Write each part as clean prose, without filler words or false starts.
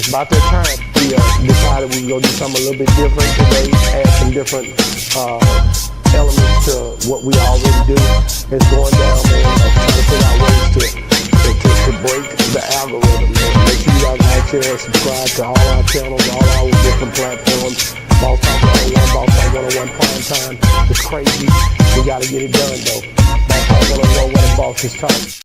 it's about that time we decided we were going to do something a little bit different today, add some different elements to what we already do. It's going down, man, trying to figure out ways to break the algorithm, man. Make sure you guys like, share, and subscribe to all our channels, all our different platforms. Boss Talk 101, Boss Talk 101 Primetime. It's crazy. We got to get it done, though. Boss Talk 101, where the boss is talking.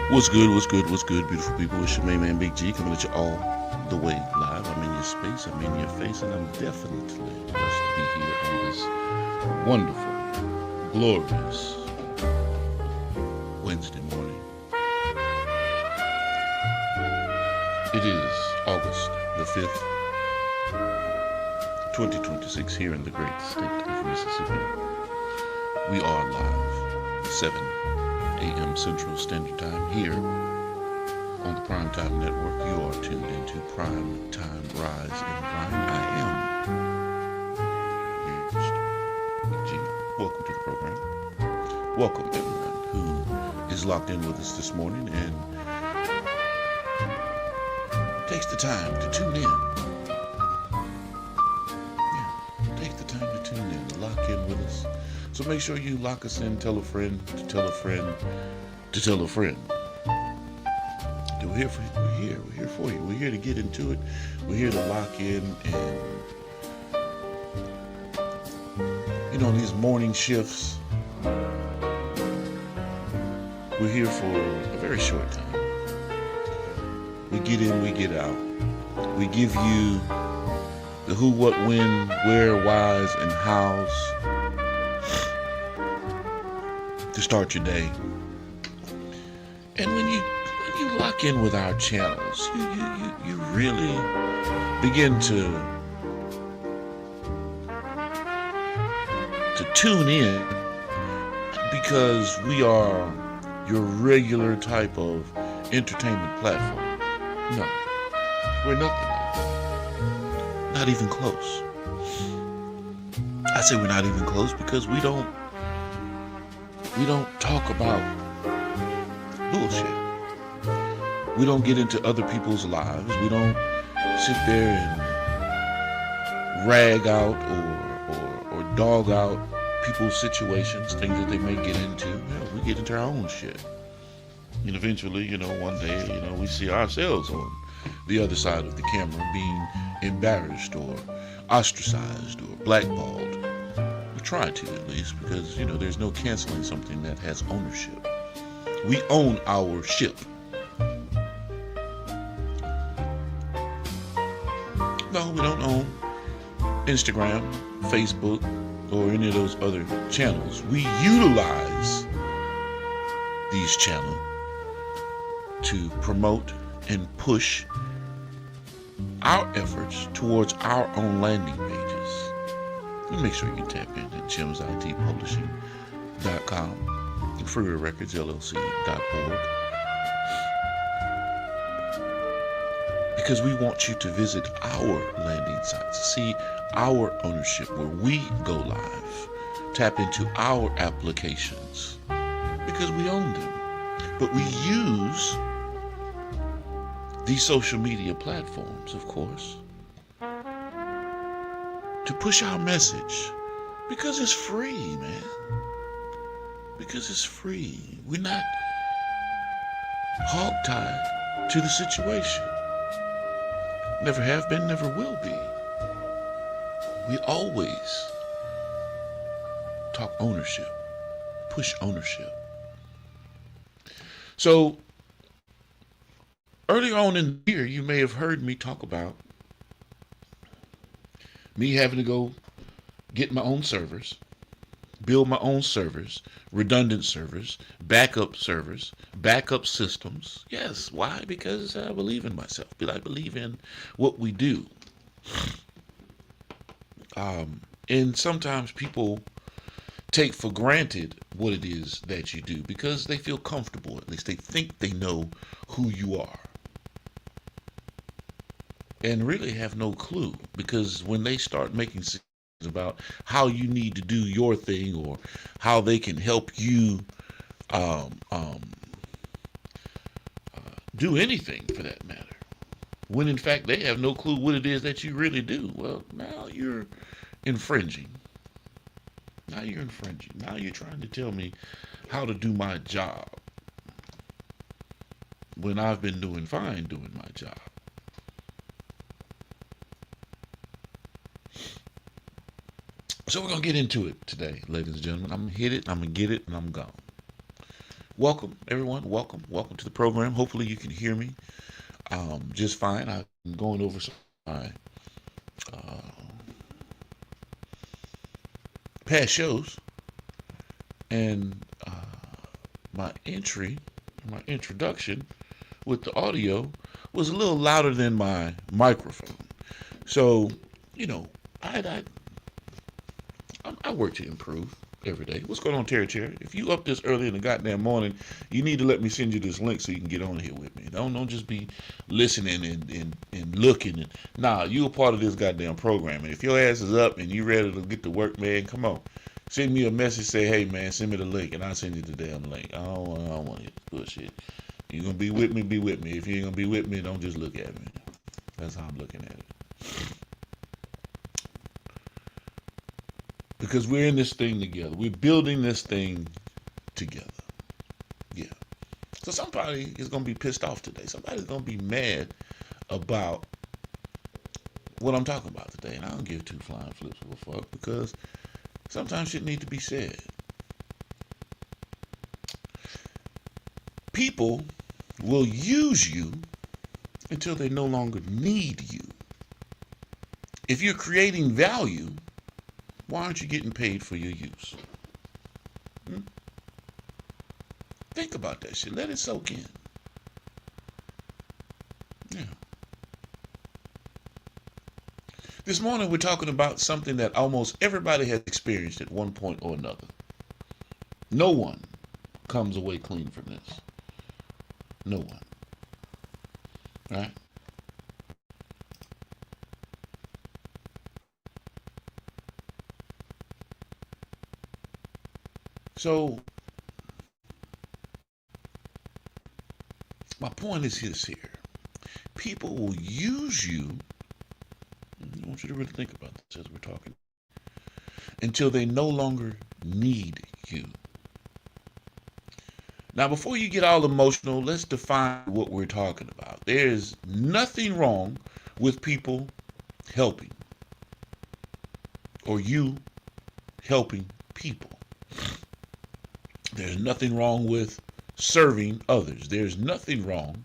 What's good, beautiful people? It's your main man, Big G, coming at you all the way live. I'm in your space, I'm in your face, and I'm definitely blessed to be here on this wonderful, glorious Wednesday morning. It is August the 5th, 2026, here in the great state of Mississippi. We are live, 7 a.m. Central Standard Time here on the Primetime Network. You are tuned into Primetime Rise and Grind. I am your host, Big G. Welcome to the program. Welcome everyone who is locked in with us this morning and takes the time to tune in. Yeah, take the time to tune in, lock in with us. So make sure you lock us in, tell a friend, to tell a friend, to tell a friend. We're here for you. We're here for you. We're here to get into it. We're here to lock in and, these morning shifts, we're here for a very short time. We get in, we get out. We give you the who, what, when, where, whys, and hows to start your day. And when you lock in with our channels, you really begin to tune in, because we are your regular type of entertainment platform. No, we're nothing like that. Not even close. I say we're not even close because we don't talk about bullshit. We don't get into other people's lives. We don't sit there and rag out or dog out people's situations, things that they may get into. We get into our own shit. And eventually, one day, we see ourselves on the other side of the camera being embarrassed or ostracized or blackballed. We try to, at least, because, there's no canceling something that has ownership. We own our ship. No, we don't own Instagram, Facebook, or any of those other channels. We utilize these channels to promote and push our efforts towards our own landing pages. And make sure you can tap in at gemsitpublishing.com and freerecordsllc.org, because we want you to visit our landing sites, see our ownership where we go live, tap into our applications, because we own them. But we use these social media platforms, of course, to push our message, because it's free, man. Because it's free. We're hogtied to the situation. Never have been, never will be. We always talk ownership, push ownership. So earlier on in the year, you may have heard me talk about me having to go get my own servers, build my own servers, redundant servers, backup systems. Yes, why? Because I believe in myself. I believe in what we do. And sometimes people take for granted what it is that you do because they feel comfortable. At least they think they know who you are. And really have no clue, because when they start making decisions about how you need to do your thing or how they can help you um, um, do anything for that matter, when in fact they have no clue what it is that you really do, well, now you're infringing. Now you're infringing. Now you're trying to tell me how to do my job when I've been doing fine doing my job. So we're going to get into it today, ladies and gentlemen. I'm going to hit it, I'm going to get it, and I'm gone. Welcome, everyone. Welcome. Welcome to the program. Hopefully you can hear me just fine. I've been going over some of my past shows, and my introduction with the audio was a little louder than my microphone. So, you know, I work to improve every day. What's going on, Terry Cherry? If you up this early in the goddamn morning, you need to let me send you this link so you can get on here with me. Don't just be listening and looking. Nah, you a part of this goddamn program. And if your ass is up and you ready to get to work, man, come on. Send me a message, say, hey, man, send me the link, and I'll send you the damn link. I don't want to bullshit. You going to be with me, be with me. If you ain't going to be with me, don't just look at me. That's how I'm looking at it. Because we're in this thing together. We're building this thing together. Yeah. So somebody is going to be pissed off today. Somebody's going to be mad about what I'm talking about today. And I don't give two flying flips of a fuck, because sometimes shit needs to be said. People will use you until they no longer need you. If you're creating value, why aren't you getting paid for your use? Think about that shit. Let it soak in. Yeah. This morning we're talking about something that almost everybody has experienced at one point or another. No one comes away clean from this. No one. Right? So, my point is this here. People will use you, I want you to really think about this as we're talking, until they no longer need you. Now, before you get all emotional, let's define what we're talking about. There's nothing wrong with people helping, or you helping people. There's nothing wrong with serving others. There's nothing wrong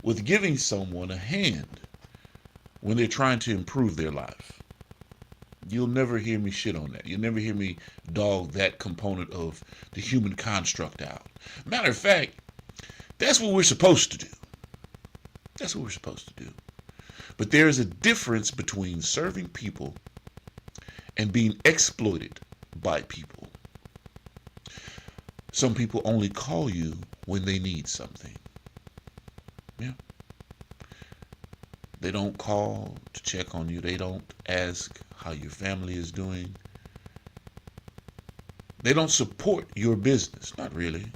with giving someone a hand when they're trying to improve their life. You'll never hear me shit on that. You'll never hear me dog that component of the human construct out. Matter of fact, that's what we're supposed to do. That's what we're supposed to do. But there is a difference between serving people and being exploited by people. Some people only call you when they need something. Yeah. They don't call to check on you. They don't ask how your family is doing. They don't support your business. Not really.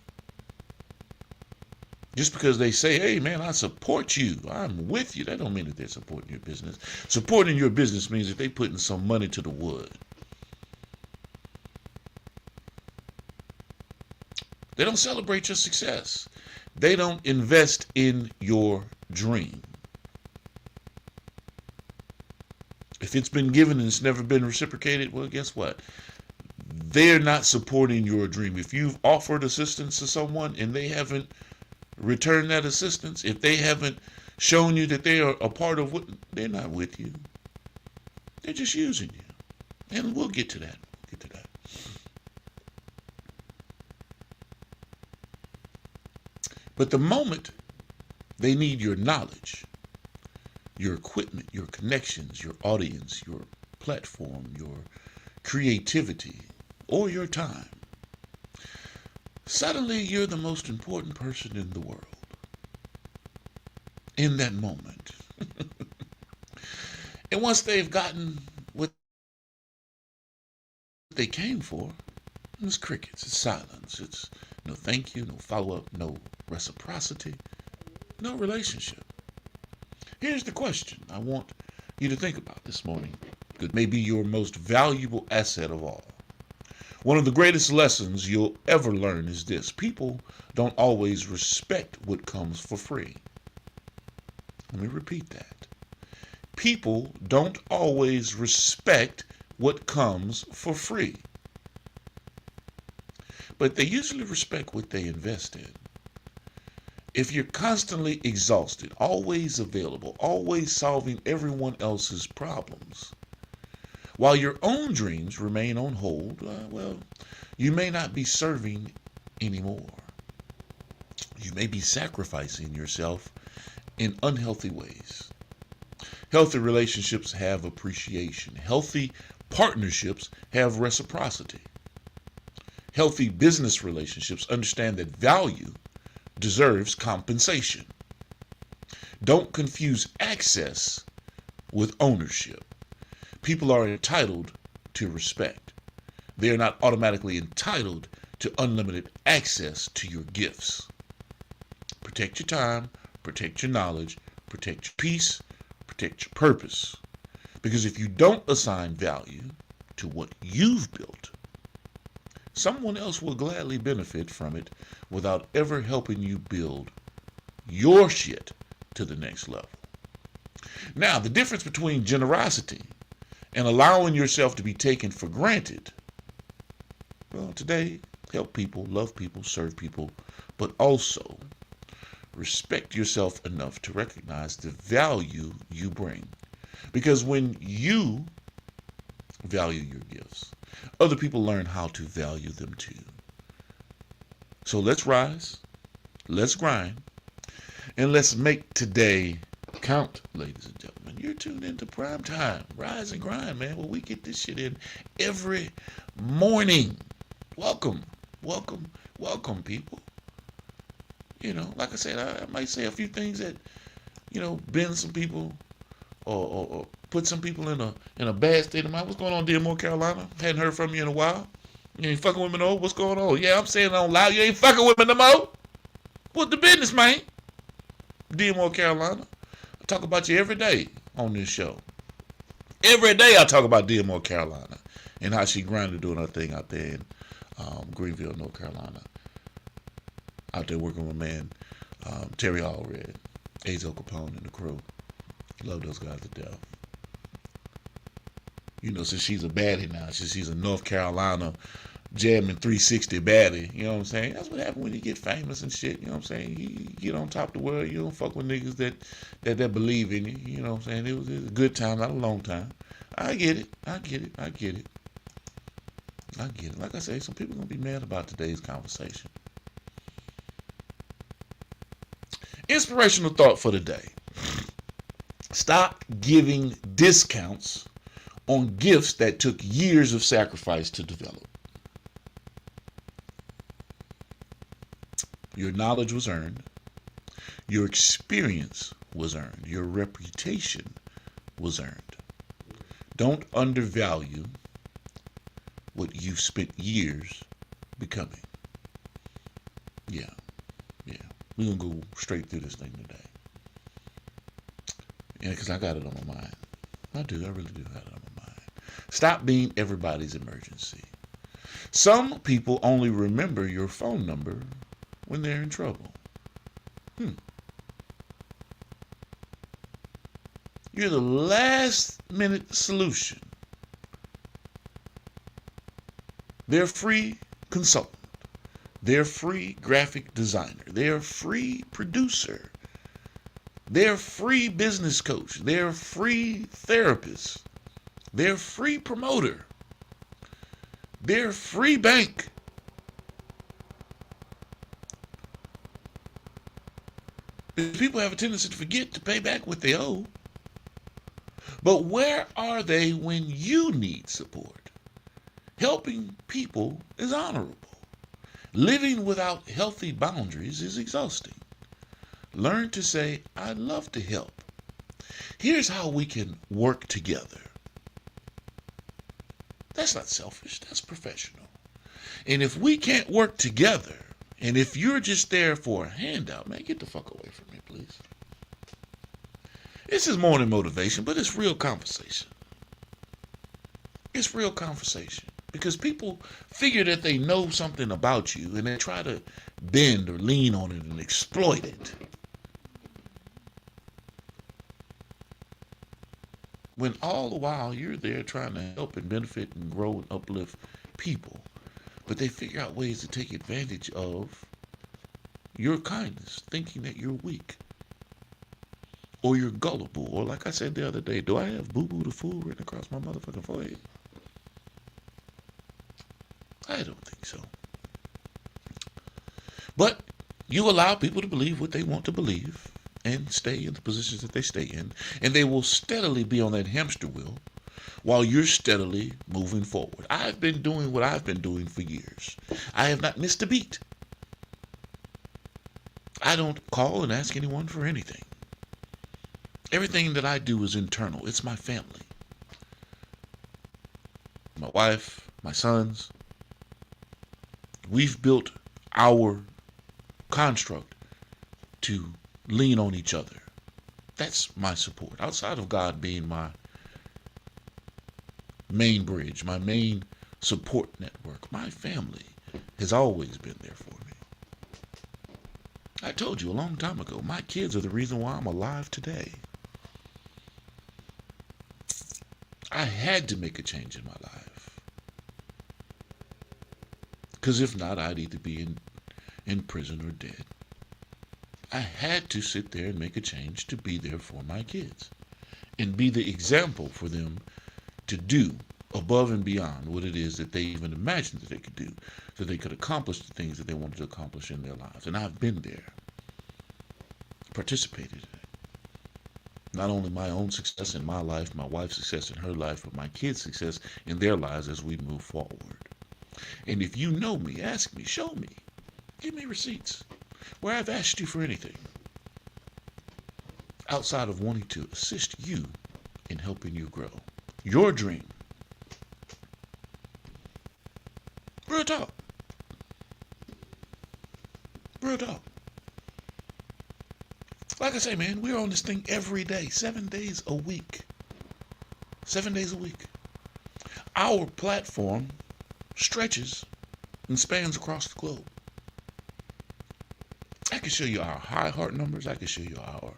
Just because they say, hey, man, I support you, I'm with you, that don't mean that they're supporting your business. Supporting your business means that they're putting some money to the wood. They don't celebrate your success. They don't invest in your dream. If it's been given and it's never been reciprocated, well, guess what? They're not supporting your dream. If you've offered assistance to someone and they haven't returned that assistance, if they haven't shown you that they are a part of what, they're not with you. They're just using you. And we'll get to that. But the moment they need your knowledge, your equipment, your connections, your audience, your platform, your creativity, or your time, suddenly you're the most important person in the world. In that moment. And once they've gotten what they came for, it's crickets, it's silence, it's no thank you, no follow-up, no reciprocity, no relationship. Here's the question I want you to think about this morning. It may be your most valuable asset of all. One of the greatest lessons you'll ever learn is this: people don't always respect what comes for free. Let me repeat that. People don't always respect what comes for free. But they usually respect what they invest in. If you're constantly exhausted, always available, always solving everyone else's problems, while your own dreams remain on hold, well, you may not be serving anymore. You may be sacrificing yourself in unhealthy ways. Healthy relationships have appreciation. Healthy partnerships have reciprocity. Healthy business relationships understand that value deserves compensation. Don't confuse access with ownership. People are entitled to respect. They are not automatically entitled to unlimited access to your gifts. Protect your time, protect your knowledge, protect your peace, protect your purpose. Because if you don't assign value to what you've built, someone else will gladly benefit from it without ever helping you build your shit to the next level. Now, the difference between generosity and allowing yourself to be taken for granted, well, today, help people, love people, serve people, but also respect yourself enough to recognize the value you bring. Because when you value your gifts, other people learn how to value them too. So let's rise, let's grind, and let's make today count, ladies and gentlemen. You're tuned into Primetime, Rise and Grind, man. Well, we get this shit in every morning. Welcome, welcome, welcome, people. You know, like I said, I might say a few things that, bend some people or put some people in a bad state of mind. What's going on, dear North Carolina? Hadn't heard from you in a while. You ain't fucking with me no more? What's going on? Yeah, I'm saying it on loud. You ain't fucking with me no more? What's the business, man? Dear North Carolina. I talk about you every day on this show. Every day I talk about dear North Carolina and how she grinded doing her thing out there in Greenville, North Carolina. Out there working with my man, Terry Allred, Azo Capone, and the crew. Love those guys to death. Since she's a baddie now, since she's a North Carolina jamming 360 baddie, you know what I'm saying? That's what happens when you get famous and shit, you know what I'm saying? You get on top of the world, you don't fuck with niggas that believe in you, you know what I'm saying? It was a good time, not a long time. I get it. Like I say, some people are going to be mad about today's conversation. Inspirational thought for the day. Stop giving discounts on gifts that took years of sacrifice to develop. Your knowledge was earned. Your experience was earned. Your reputation was earned. Don't undervalue what you've spent years becoming. Yeah. We're going to go straight through this thing today. Yeah, because I got it on my mind. I really do have it on my mind. Stop being everybody's emergency. Some people only remember your phone number when they're in trouble. You're the last minute solution. They're free consultant. They're free graphic designer. They're free producer. They're free business coach. They're free therapist. They're free promoter. They're free bank. People have a tendency to forget to pay back what they owe. But where are they when you need support? Helping people is honorable. Living without healthy boundaries is exhausting. Learn to say, I'd love to help. Here's how we can work together. That's not selfish, that's professional. And if we can't work together, and if you're just there for a handout, man, get the fuck away from me, please. This is more than motivation, but it's real conversation. It's real conversation. Because people figure that they know something about you and they try to bend or lean on it and exploit it. When all the while you're there trying to help and benefit and grow and uplift people. But they figure out ways to take advantage of your kindness, thinking that you're weak. Or you're gullible. Or like I said the other day, do I have boo-boo the fool written across my motherfucking forehead? I don't think so. But you allow people to believe what they want to believe and stay in the positions that they stay in, and they will steadily be on that hamster wheel while you're steadily moving forward. I've been doing what I've been doing for years. I have not missed a beat. I don't call and ask anyone for anything. Everything that I do is internal. It's my family. My wife, my sons. We've built our construct to lean on each other. That's my support. Outside of God being my main bridge, my main support network, my family has always been there for me. I told you a long time ago, my kids are the reason why I'm alive today. I had to make a change in my life. Because if not, I'd either be in prison or dead. I had to sit there and make a change to be there for my kids. And be the example for them to do above and beyond what it is that they even imagined that they could do. So they could accomplish the things that they wanted to accomplish in their lives. And I've been there. Participated in it. Not only my own success in my life, my wife's success in her life, but my kids' success in their lives as we move forward. And if you know me, ask me, show me, give me receipts where I've asked you for anything outside of wanting to assist you in helping you grow. Your dream. Real talk. Real talk. Like I say, man, we're on this thing every day, 7 days a week. 7 days a week. Our platform stretches and spans across the globe. I can show you our high heart numbers. I can show you our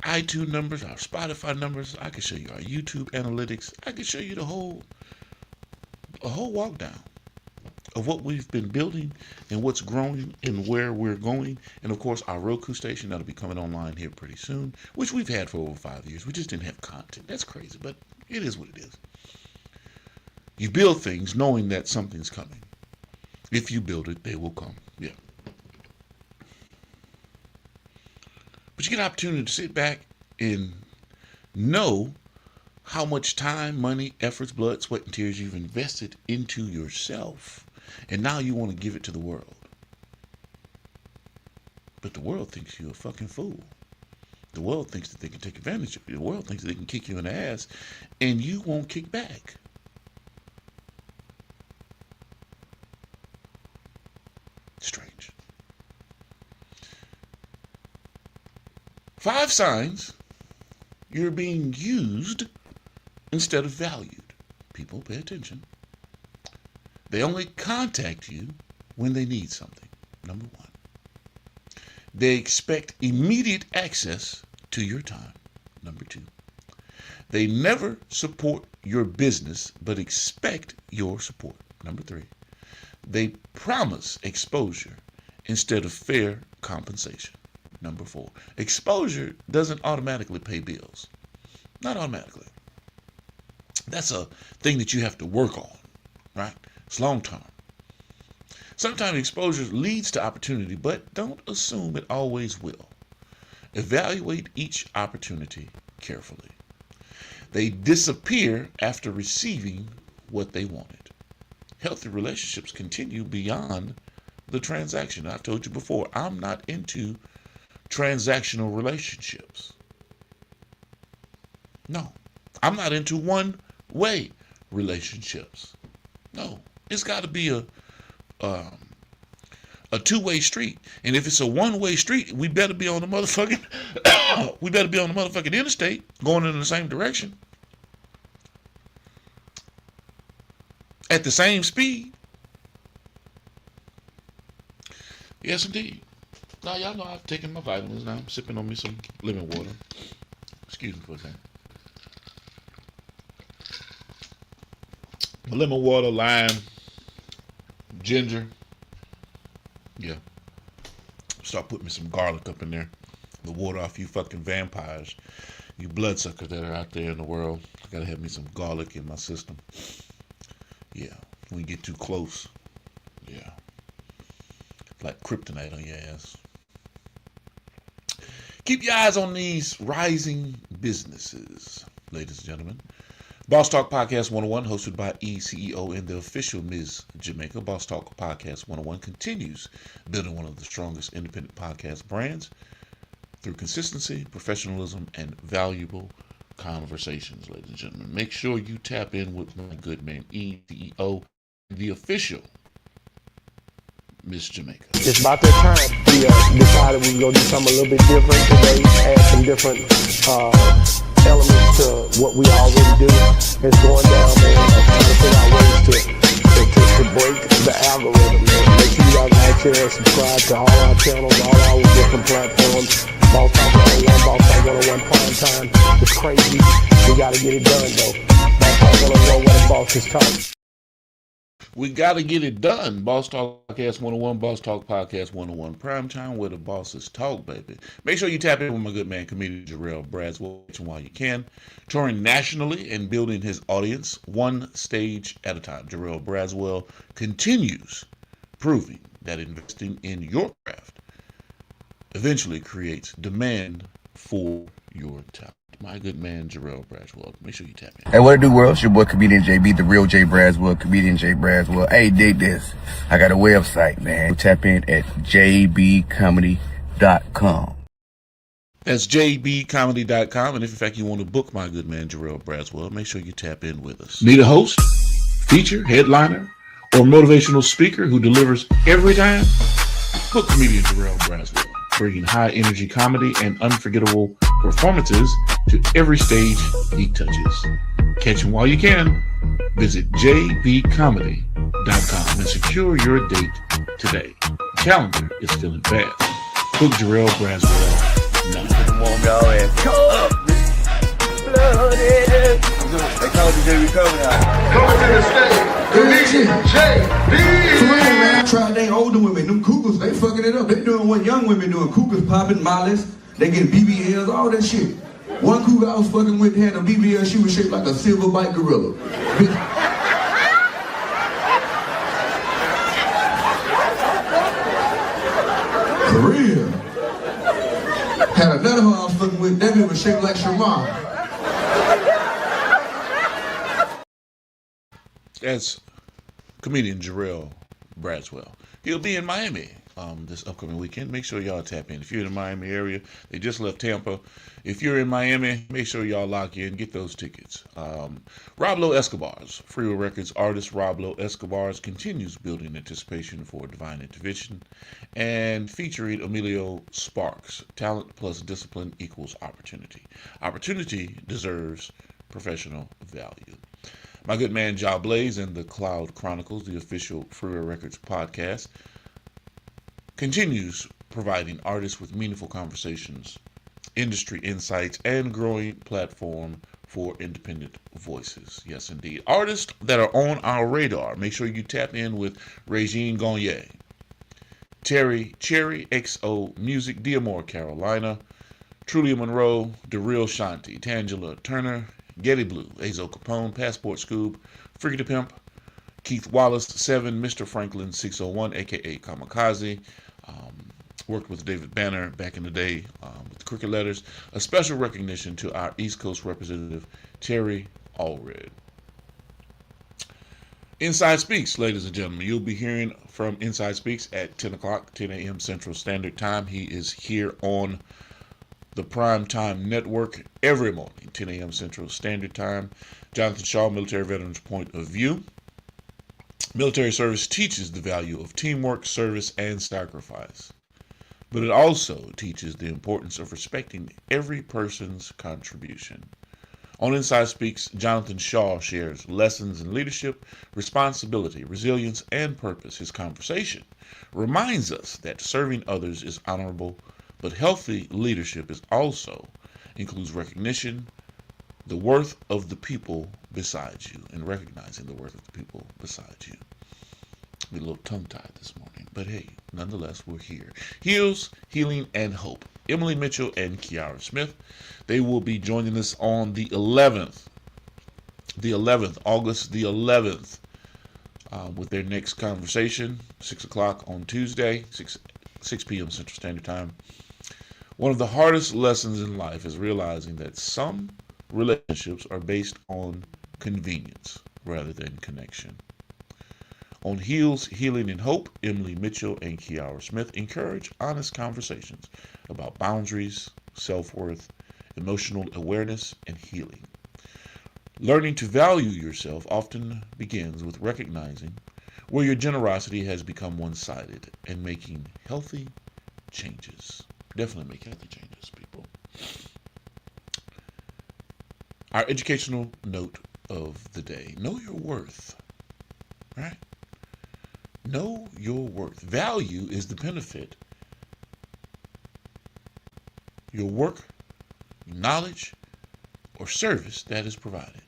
iTunes numbers, our Spotify numbers. I can show you our YouTube analytics. I can show you a whole walk down of what we've been building and what's growing and where we're going. And of course, our Roku station that'll be coming online here pretty soon, which we've had for over 5 years. We just didn't have content. That's crazy, but it is what it is. You build things knowing that something's coming. If you build it, they will come. Yeah. But you get an opportunity to sit back and know how much time, money, efforts, blood, sweat, and tears you've invested into yourself. And now you want to give it to the world. But the world thinks you're a fucking fool. The world thinks that they can take advantage of you. The world thinks that they can kick you in the ass, and you won't kick back. Strange. 5 signs you're being used instead of valued. People, pay attention. They only contact you when they need something. Number 1. They expect immediate access to your time. Number 2. They never support your business but expect your support. Number 3. They promise exposure instead of fair compensation. Number 4. Exposure doesn't automatically pay bills. Not automatically. That's a thing that you have to work on, right? It's long term. Sometimes exposure leads to opportunity, but don't assume it always will. Evaluate each opportunity carefully. They disappear after receiving what they wanted. Healthy relationships continue beyond the transaction. I've told you before, I'm not into transactional relationships. No, I'm not into one-way relationships. No, it's got to be a two-way street. And if it's a one-way street, we better be on the motherfucking interstate going in the same direction at the same speed. Yes, indeed. Now, y'all know I've taken my vitamins. Now I'm sipping on me some lemon water. Excuse me for a second. Lemon water, lime, ginger. Yeah. Start putting me some garlic up in there. The water off you fucking vampires. You bloodsuckers that are out there in the world. I gotta have me some garlic in my system. Yeah. When you get too close. Yeah. Like kryptonite on your ass. Keep your eyes on these rising businesses, ladies and gentlemen. Boss Talk Podcast 101, hosted by ECEO and the official Ms. Jamaica. Boss Talk Podcast 101 continues building one of the strongest independent podcast brands through consistency, professionalism, and valuable conversations, ladies and gentlemen. Make sure you tap in with my good man, ECEO, the official Miss Jamaica. It's about that time we decided we were going to do something a little bit different today, add some different elements to what we already do. It's going down, man. I'm trying to figure out ways to break the algorithm, man. Make sure you guys like, share, and subscribe to all our channels, all our different platforms. Boss Talk 101, Boss Talk 101 Primetime. It's crazy. We got to get it done, though. Boss Talk 101, where the boss is talking. We got to get it done. Boss Talk Podcast 101, Boss Talk Podcast 101 Primetime, where the bosses talk, baby. Make sure you tap in with my good man, comedian Jarrell Braswell, while you can. Touring nationally and building his audience one stage at a time. Jarrell Braswell continues proving that investing in your craft eventually creates demand for your talent. My good man, Jarrell Braswell. Make sure you tap in. Hey, what it do, world? It's your boy, Comedian JB, the real J Braswell, Comedian J Braswell. Hey, dig this. I got a website, man. Tap in at jbcomedy.com. That's jbcomedy.com. And if, in fact, you want to book my good man, Jarrell Braswell, make sure you tap in with us. Need a host, feature, headliner, or motivational speaker who delivers every time? Book comedian Jarrell Braswell, bringing high-energy comedy and unforgettable performances to every stage he touches. Catch him while you can. Visit jbcomedy.com and secure your date today. The calendar is filling fast. Book Jarrell Braswell now. Come on, y'all ass. Come up, blooded. They call me JB Comedy. Coming to the stage, comedian JB. Man, I tried they older women, them cougars, they fucking it up. They doing what young women doing, cougars popping, mollies, they get BBLs, all that shit. One cougar I was fucking with had a BBL, she was shaped like a silver bite gorilla. For real. Had another one I was fucking with, that bitch was shaped like Shamar. That's comedian Jarrell Braswell. He'll be in Miami this upcoming weekend. Make sure y'all tap in. If you're in the Miami area, they just left Tampa. If you're in Miami, make sure y'all lock in. Get those tickets. Roblo Escobar's Freeway Records artist Roblo Escobar's continues building anticipation for Divine Intervention and featuring Emilio Sparks. Talent plus discipline equals opportunity. Opportunity deserves professional value. My good man, Ja Blaze and the Cloud Chronicles, the official Freeway Records podcast, continues providing artists with meaningful conversations, industry insights, and growing platform for independent voices. Yes, indeed. Artists that are on our radar. Make sure you tap in with Regine Gagne, Terry Cherry XO Music, Diamore Carolina, Trulia Monroe, DeReal Shanti, Tangela Turner, Getty Blue, Azo Capone, Passport Scoob, Freaky the Pimp, Keith Wallace 7, Mr. Franklin 601, aka Kamikaze. Worked with David Banner back in the day with the Cricket Letters. A special recognition to our East Coast representative, Terry Allred. Inside Speaks, ladies and gentlemen. You'll be hearing from Inside Speaks at 10 o'clock, 10 a.m. Central Standard Time. He is here on the Primetime Network every morning, 10 a.m. Central Standard Time. Jonathan Shaw, Military Veterans Point of View. Military service teaches the value of teamwork, service, and sacrifice. But it also teaches the importance of respecting every person's contribution. On Inside Speaks, Jonathan Shaw shares lessons in leadership, responsibility, resilience, and purpose. His conversation reminds us that serving others is honorable, but healthy leadership is also includes recognition, the worth of the people beside you, and recognizing the worth of the people beside you. Be a little tongue-tied this morning, but hey, nonetheless, we're here. Heals, Healing, and Hope. Emily Mitchell and Kiara Smith. They will be joining us on the 11th, August the 11th, with their next conversation, 6 o'clock on Tuesday, 6 p.m. Central Standard Time. One of the hardest lessons in life is realizing that some relationships are based on convenience rather than connection. On Heals, Healing, and Hope, Emily Mitchell and Kiara Smith encourage honest conversations about boundaries, self-worth, emotional awareness, and healing. Learning to value yourself often begins with recognizing where your generosity has become one-sided and making healthy changes. Definitely make healthy changes, people. Our educational note of the day. Know your worth. Right? Know your worth. Value is the benefit your work, knowledge, or service that is provided.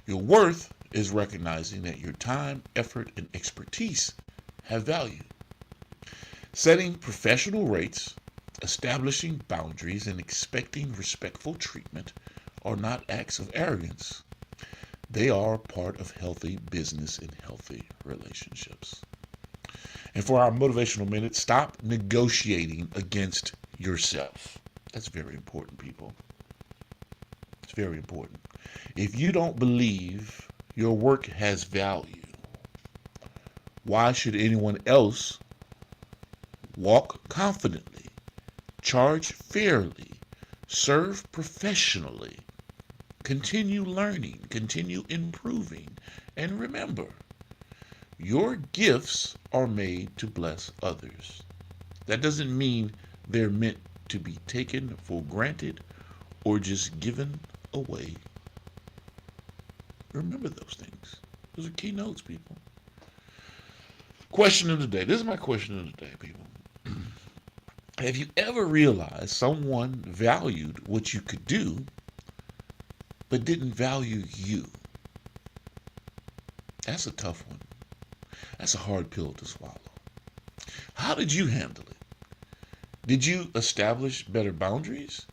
Your worth is recognizing that your time, effort, and expertise have value. Setting professional rates, establishing boundaries, and expecting respectful treatment are not acts of arrogance. They are part of healthy business and healthy relationships. And for our motivational minute, stop negotiating against yourself. That's very important, people. It's very important. If you don't believe your work has value, why should anyone else walk confidently, charge fairly, serve professionally, continue learning, continue improving, and remember, your gifts are made to bless others. That doesn't mean they're meant to be taken for granted or just given away. Remember those things. Those are key notes, people. Question of the day. This is my question of the day, people. Have you ever realized someone valued what you could do but didn't value you? That's a tough one. That's a hard pill to swallow. How did you handle it? Did you establish better boundaries?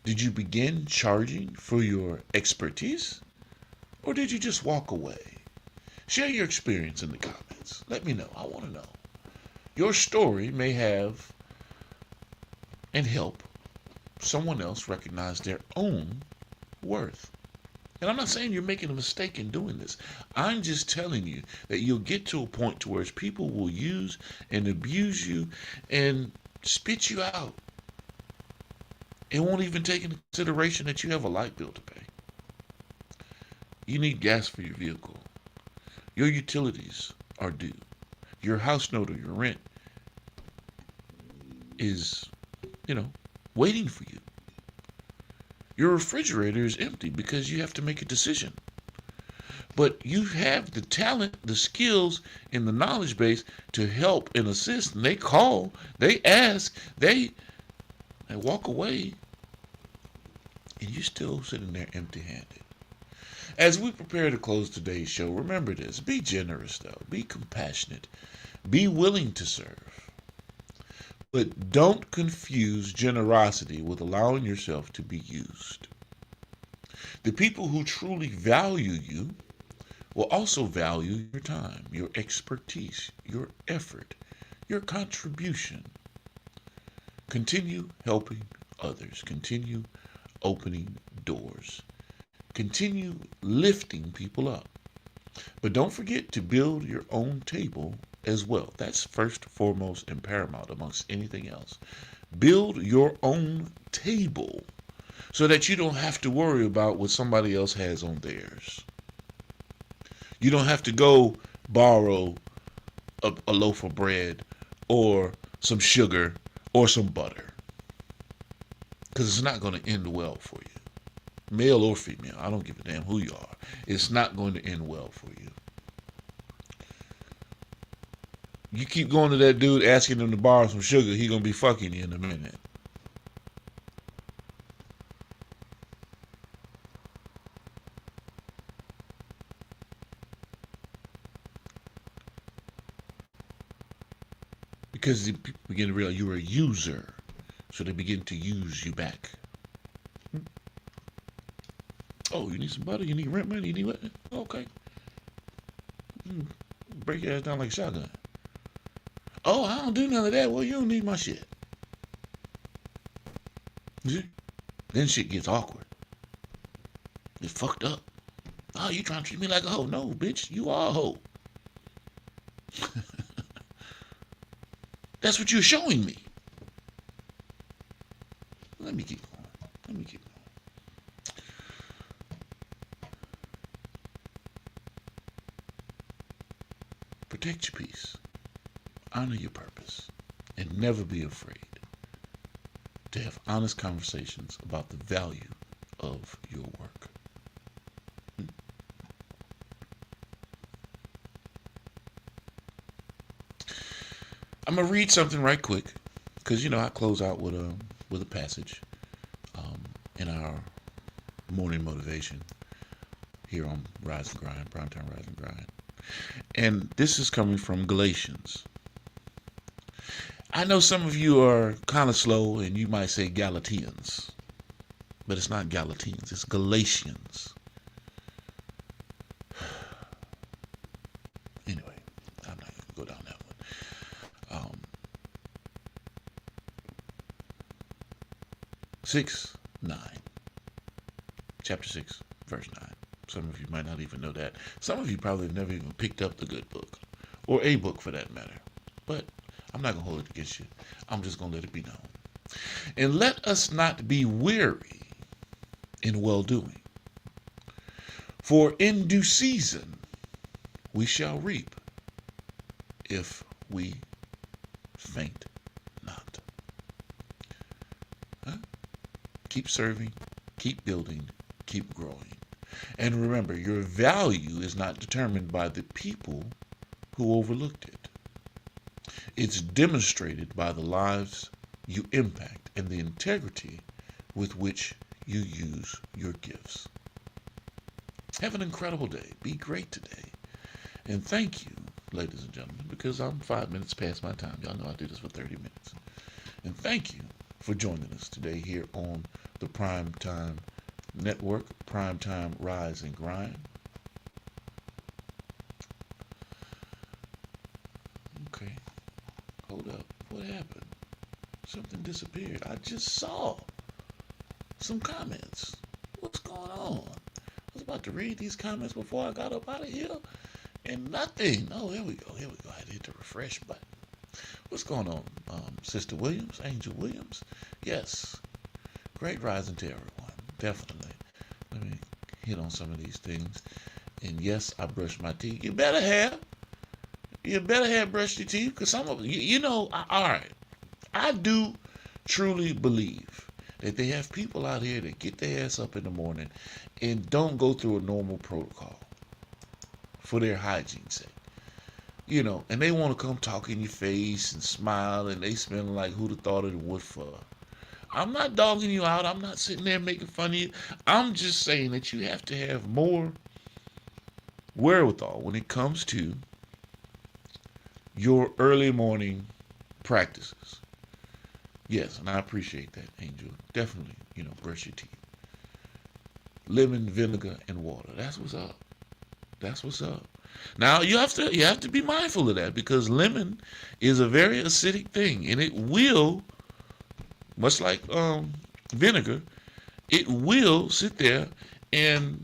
Did you begin charging for your expertise? Or did you just walk away? Share your experience in the comments. Let me know. I want to know. Your story may have and help someone else recognize their own worth. And I'm not saying you're making a mistake in doing this. I'm just telling you that you'll get to a point to where people will use and abuse you and spit you out. It won't even take into consideration that you have a light bill to pay. You need gas for your vehicle. Your utilities are due. Your house note or your rent is, waiting for you. Your refrigerator is empty because you have to make a decision. But you have the talent, the skills, and the knowledge base to help and assist. And they call, they ask, they walk away, and you're still sitting there empty-handed. As we prepare to close today's show, remember this. Be generous, though. Be compassionate. Be willing to serve. But don't confuse generosity with allowing yourself to be used. The people who truly value you will also value your time, your expertise, your effort, your contribution. Continue helping others. Continue opening doors. Continue lifting people up. But don't forget to build your own table as well. That's first, foremost, and paramount amongst anything else. Build your own table so that you don't have to worry about what somebody else has on theirs. You don't have to go borrow a loaf of bread or some sugar or some butter, because it's not going to end well for you. Male or female, I don't give a damn who you are. It's not going to end well for you. You keep going to that dude asking him to borrow some sugar, he going to be fucking you in a minute. Because they begin to realize you're a user, so they begin to use you back. Oh, you need some butter? You need rent money? You need what? Okay. Break your ass down like a shotgun. Oh, I don't do none of that. Well, you don't need my shit. Then shit gets awkward. It's fucked up. Oh, you trying to treat me like a hoe? No, bitch, you are a hoe. That's what you're showing me. Let me keep going. Protect your peace. Honor your purpose. And never be afraid to have honest conversations about the value of your work. I'm going to read something right quick, because, I close out with a passage in our morning motivation here on Rise and Grind, Primetime Rise and Grind. And this is coming from Galatians. I know some of you are kind of slow and you might say Galatians, but it's not Galatians, it's Galatians. Anyway, I'm not going to go down that one. 6:9. Chapter 6, verse 9. Some of you might not even know that. Some of you probably have never even picked up the good book, or a book for that matter. But I'm not going to hold it against you. I'm just going to let it be known. And let us not be weary in well-doing. For in due season we shall reap if we faint not. Keep serving, keep building, keep growing. And remember, your value is not determined by the people who overlooked it. It's demonstrated by the lives you impact and the integrity with which you use your gifts. Have an incredible day. Be great today. And thank you, ladies and gentlemen, because I'm 5 minutes past my time. Y'all know I do this for 30 minutes. And thank you for joining us today here on the Primetime Network, Primetime Rise and Grind. Okay, hold up. What happened? Something disappeared. I just saw some comments. What's going on? I was about to read these comments before I got up out of here, and nothing. Oh, here we go. I had to hit the refresh button. What's going on, Sister Williams, Angel Williams? Yes, great rising to everyone. Definitely. Let me hit on some of these things. And yes, I brush my teeth. You better have brushed your teeth, because some of all right. I do truly believe that they have people out here that get their ass up in the morning and don't go through a normal protocol. for their hygiene's sake. You know, and they want to come talk in your face and smile, and they smell like who'd have thought it would for. I'm not dogging you out. I'm not sitting there making fun of you. I'm just saying that you have to have more wherewithal when it comes to your early morning practices. Yes, and I appreciate that, Angel. Definitely, brush your teeth. Lemon, vinegar, and water. That's what's up. That's what's up. Now you have to be mindful of that, because lemon is a very acidic thing, and it will, much like vinegar, it will sit there and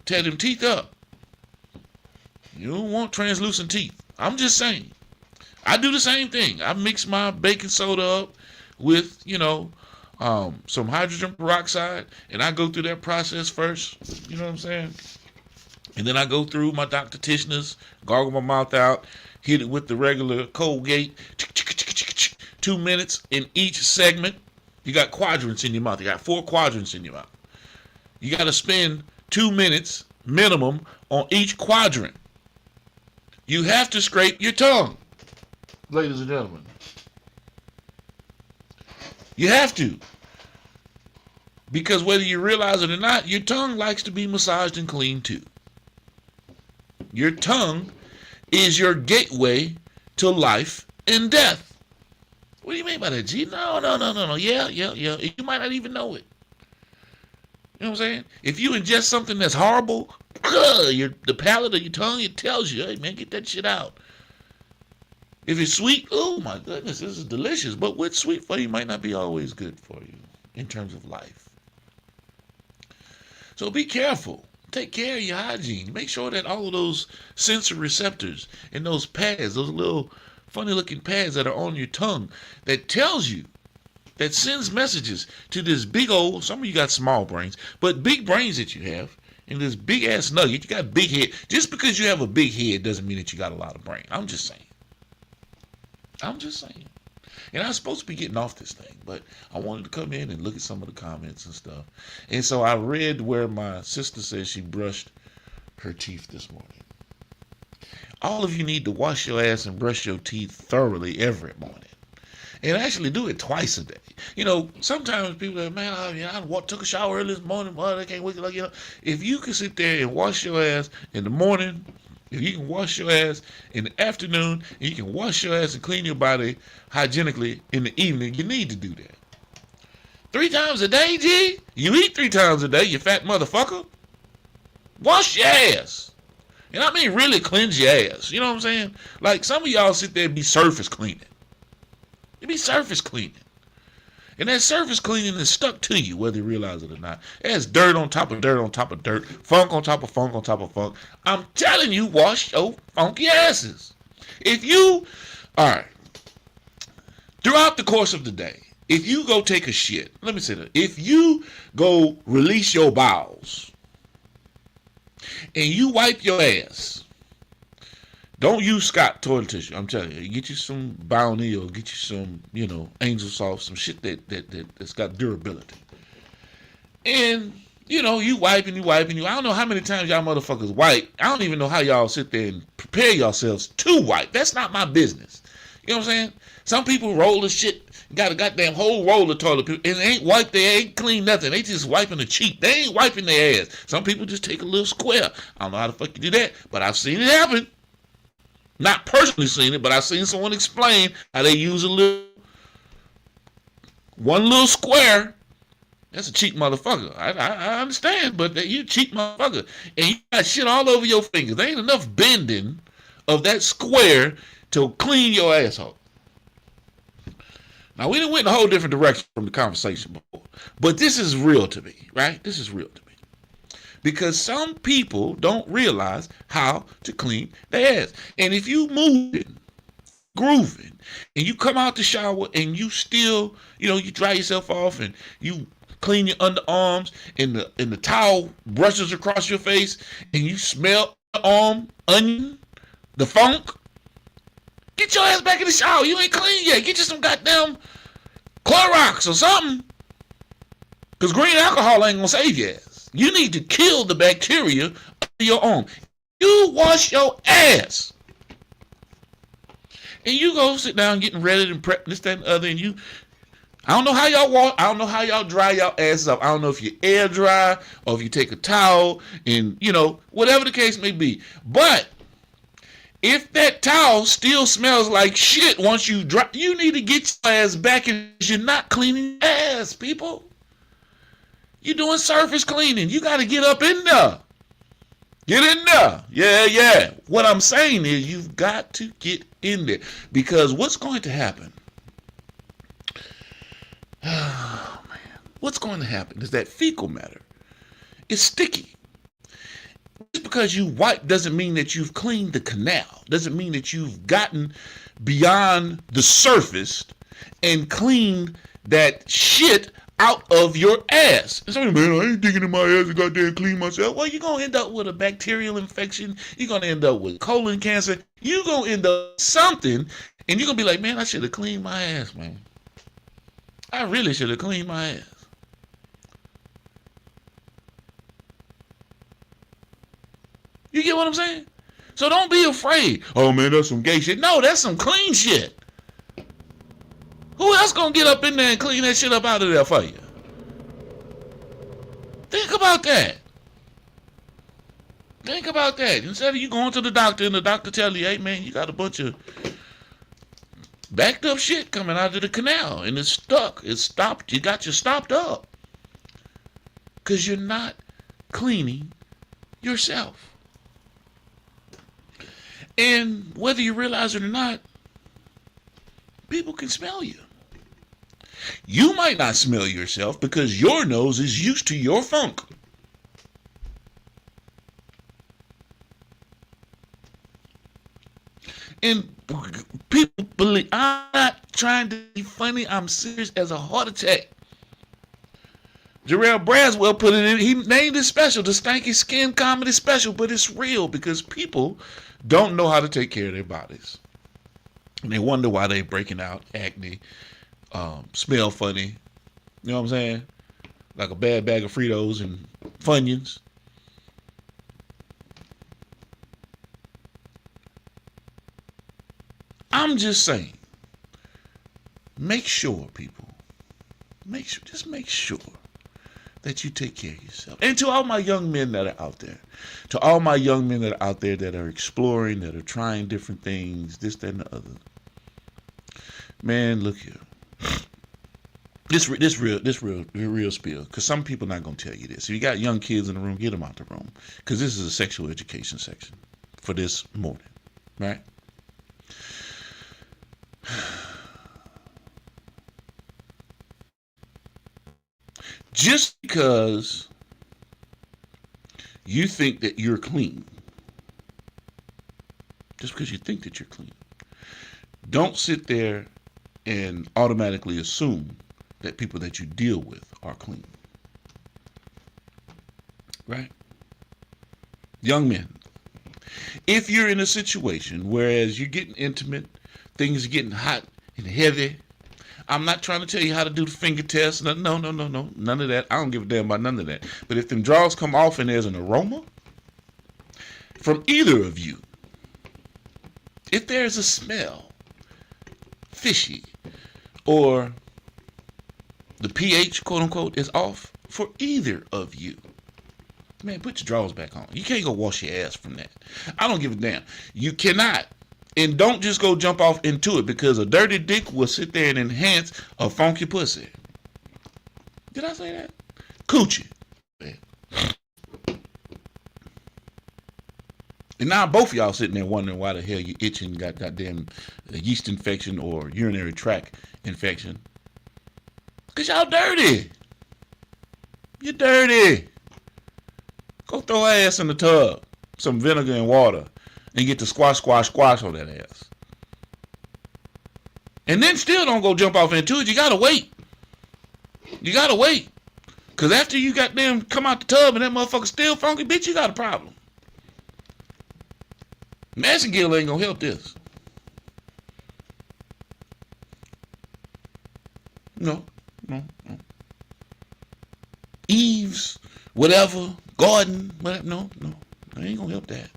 tear them teeth up. You don't want translucent teeth. I'm just saying. I do the same thing. I mix my baking soda up with some hydrogen peroxide, and I go through that process first. You know what I'm saying? And then I go through my Dr. Tishner's, gargle my mouth out, hit it with the regular Colgate, 2 minutes in each segment. You got quadrants in your mouth. You got 4 quadrants in your mouth. You got to spend 2 minutes minimum on each quadrant. You have to scrape your tongue, ladies and gentlemen. You have to. Because whether you realize it or not, your tongue likes to be massaged and cleaned too. Your tongue is your gateway to life and death. What do you mean by that, G? No. Yeah. You might not even know it. You know what I'm saying? If you ingest something that's horrible, the palate of your tongue, it tells you, hey, man, get that shit out. If it's sweet, oh, my goodness, this is delicious. But what's sweet for you might not be always good for you in terms of life. So be careful. Take care of your hygiene. Make sure that all of those sensor receptors and those pads, those little funny-looking pads that are on your tongue, that tells you, that sends messages to this big old, some of you got small brains, but big brains that you have, and this big-ass nugget, you got big head. Just because you have a big head doesn't mean that you got a lot of brain. I'm just saying. And I was supposed to be getting off this thing, but I wanted to come in and look at some of the comments and stuff. And so I read where my sister says she brushed her teeth this morning. All of you need to wash your ass and brush your teeth thoroughly every morning. And actually do it twice a day. Sometimes people are, man, I took a shower early this morning, but I can't wait. If you can sit there and wash your ass in the morning, if you can wash your ass in the afternoon, and you can wash your ass and clean your body hygienically in the evening, you need to do that. 3 times a day, G? You eat 3 times a day, you fat motherfucker. Wash your ass. And I mean really cleanse your ass. You know what I'm saying? Like some of y'all sit there and be surface cleaning. You be surface cleaning. And that surface cleaning is stuck to you, whether you realize it or not. It's dirt on top of dirt on top of dirt, funk on top of funk on top of funk. I'm telling you, wash your funky asses. All right, throughout the course of the day, if you go take a shit, let me say that, if you go release your bowels and you wipe your ass, don't use Scott toilet tissue. I'm telling you, get you some Bounty or get you some, Angel Soft, some shit that's got durability. And, you wipe and you wipe and you. I don't know how many times y'all motherfuckers wipe. I don't even know how y'all sit there and prepare yourselves to wipe. That's not my business. You know what I'm saying? Some people roll the shit, got a goddamn whole roll of toilet paper, and they ain't wiped, they ain't clean nothing. They just wiping the cheek. They ain't wiping their ass. Some people just take a little square. I don't know how the fuck you do that, but I've seen it happen. Not personally seen it, but I've seen someone explain how they use one little square. That's a cheap motherfucker. I understand, but you cheap motherfucker. And you got shit all over your fingers. There ain't enough bending of that square to clean your asshole. Now, we done went in a whole different direction from the conversation before. But this is real to me, right? This is real to me. Because some people don't realize how to clean their ass. And if you moving, grooving, and you come out the shower and you still, you dry yourself off and you clean your underarms and the towel brushes across your face and you smell the onion, the funk, get your ass back in the shower. You ain't clean yet. Get you some goddamn Clorox or something. Because green alcohol ain't going to save your ass. You need to kill the bacteria under your arm. You wash your ass. And you go sit down getting ready and prep this, that, and the other, and I don't know how y'all walk. I don't know how y'all dry y'all asses up. I don't know if you air dry or if you take a towel and, whatever the case may be. But if that towel still smells like shit once you dry, you need to get your ass back and you're not cleaning your ass, people. You're doing surface cleaning. You got to get up in there. Get in there. Yeah. What I'm saying is you've got to get in there because what's going to happen? Oh, man. What's going to happen is that fecal matter is sticky. Just because you wipe doesn't mean that you've cleaned the canal. Doesn't mean that you've gotten beyond the surface and cleaned that shit out of your ass. And somebody, man, I ain't digging in my ass and goddamn clean myself. Well, you're going to end up with a bacterial infection. You're going to end up with colon cancer. You're going to end up with something, and you're going to be like, man, I should have cleaned my ass, man. I really should have cleaned my ass. You get what I'm saying? So don't be afraid. Oh, man, that's some gay shit. No, that's some clean shit. Who else gonna get up in there and clean that shit up out of there for you? Think about that. Think about that. Instead of you going to the doctor and the doctor tell you, hey, man, you got a bunch of backed up shit coming out of the canal and it's stuck. It's stopped. You got you stopped up. Because you're not cleaning yourself. And whether you realize it or not, people can smell you. You might not smell yourself because your nose is used to your funk. And people believe, I'm not trying to be funny, I'm serious as a heart attack. Jarrell Braswell put it in, he named it special, the Stanky Skin Comedy Special, but it's real because people don't know how to take care of their bodies. And they wonder why they're breaking out acne, smell funny, you know what I'm saying? Like a bad bag of Fritos and Funyuns. I'm just saying, make sure, people, just make sure that you take care of yourself. And to all my young men that are out there, that are exploring, that are trying different things, this, that, and the other. Man, look here. This real spiel, because some people not gonna tell you this. If you got young kids in the room, get them out the room, because this is a sexual education section for this morning, right? Just because you think that you're clean, don't sit there and automatically assume that people that you deal with are clean. Right? Young men, if you're in a situation whereas you're getting intimate, things are getting hot and heavy, I'm not trying to tell you how to do the finger test. No, none of that. I don't give a damn about none of that. But if them drawers come off and there's an aroma from either of you, if there's a smell, fishy, or the pH, quote unquote, is off for either of you, man, put your drawers back on. You can't go wash your ass from that. I don't give a damn. You cannot. And don't just go jump off into it, because a dirty dick will sit there and enhance a funky pussy. Did I say that? Coochie. And now both of y'all sitting there wondering why the hell you itching, got goddamn yeast infection or urinary tract infection. Because y'all dirty. You're dirty. Go throw ass in the tub, some vinegar and water, and get to squash on that ass. And then still don't go jump off into it. You gotta wait. Because after you got them come out the tub and that motherfucker still funky, bitch, you got a problem. Massengill ain't gonna help this. No. Eves, whatever, garden, whatever. No. I ain't gonna help that.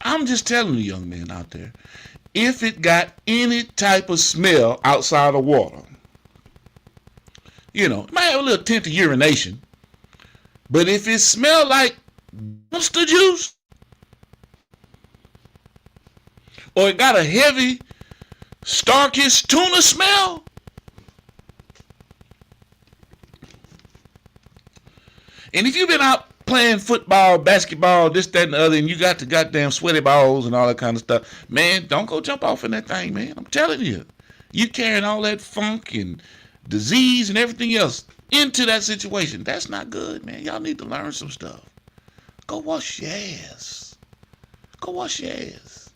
I'm just telling you, young men out there, if it got any type of smell outside of water, you know, it might have a little tint of urination, but if it smelled like monster juice, or it got a heavy Starkist tuna smell, and if you've been out playing football, basketball, this, that, and the other, and you got the goddamn sweaty balls and all that kind of stuff, man, don't go jump off in that thing, man. I'm telling you. You carrying all that funk and disease and everything else into that situation. That's not good, man. Y'all need to learn some stuff. Go wash your ass. Go wash your ass.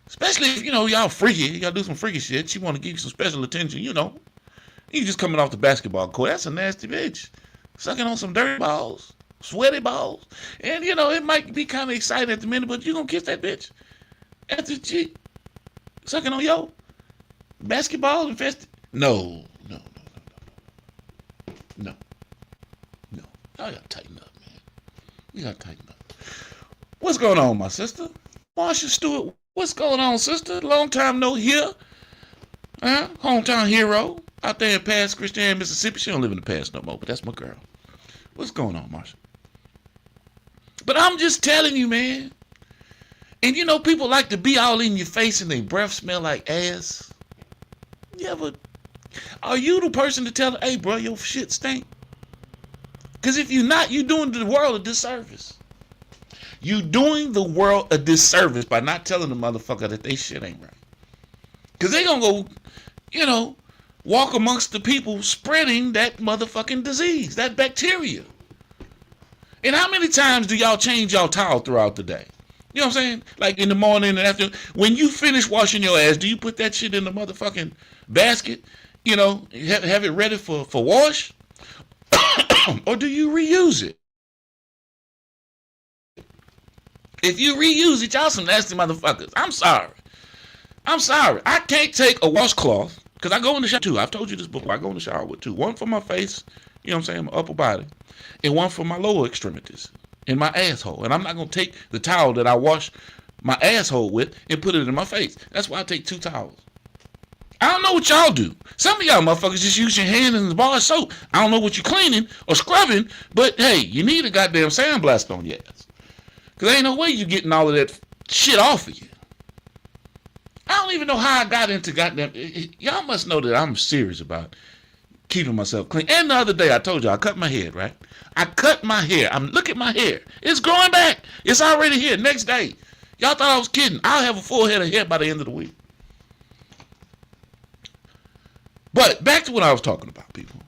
Especially if, you know, y'all freaky. You gotta do some freaky shit. She want to give you some special attention, you know. You just coming off the basketball court. That's a nasty bitch. Sucking on some dirty balls. Sweaty balls. And, you know, it might be kind of exciting at the minute, but you gonna kiss that bitch after she sucking on your basketball infested. No. I gotta tighten up, man. We gotta tighten up. What's going on, my sister? Marsha Stewart, what's going on, sister? Long time no hear. Hometown hero out there in Pass Christian, Mississippi. She don't live in the past no more, but that's my girl. What's going on, Marsha? But I'm just telling you, man. And you know, people like to be all in your face and their breath smell like ass. Are you the person to tell her, hey, bro, your shit stink? Because if you're not, you're doing the world a disservice. You doing the world a disservice by not telling the motherfucker that they shit ain't right. Because they gonna go, you know, walk amongst the people spreading that motherfucking disease, that bacteria. And how many times do y'all change y'all towel throughout the day? You know what I'm saying? Like in the morning and after. When you finish washing your ass, do you put that shit in the motherfucking basket? You know, have it ready for wash? Or do you reuse it? If you reuse it, y'all some nasty motherfuckers. I'm sorry. I can't take a washcloth, because I go in the shower too. I've told you this before. I go in the shower with two. One for my face, you know what I'm saying, my upper body, and one for my lower extremities and my asshole. And I'm not going to take the towel that I wash my asshole with and put it in my face. That's why I take two towels. I don't know what y'all do. Some of y'all motherfuckers just use your hand in the bar of soap. I don't know what you're cleaning or scrubbing, but hey, you need a goddamn sandblast on your ass. Because ain't no way you're getting all of that shit off of you. I don't even know how I got into goddamn... Y'all must know that I'm serious about keeping myself clean. And the other day, I told you, I cut my hair, right? I cut my hair. Look at my hair. It's growing back. It's already here. Next day. Y'all thought I was kidding. I'll have a full head of hair by the end of the week. But back to what I was talking about, people.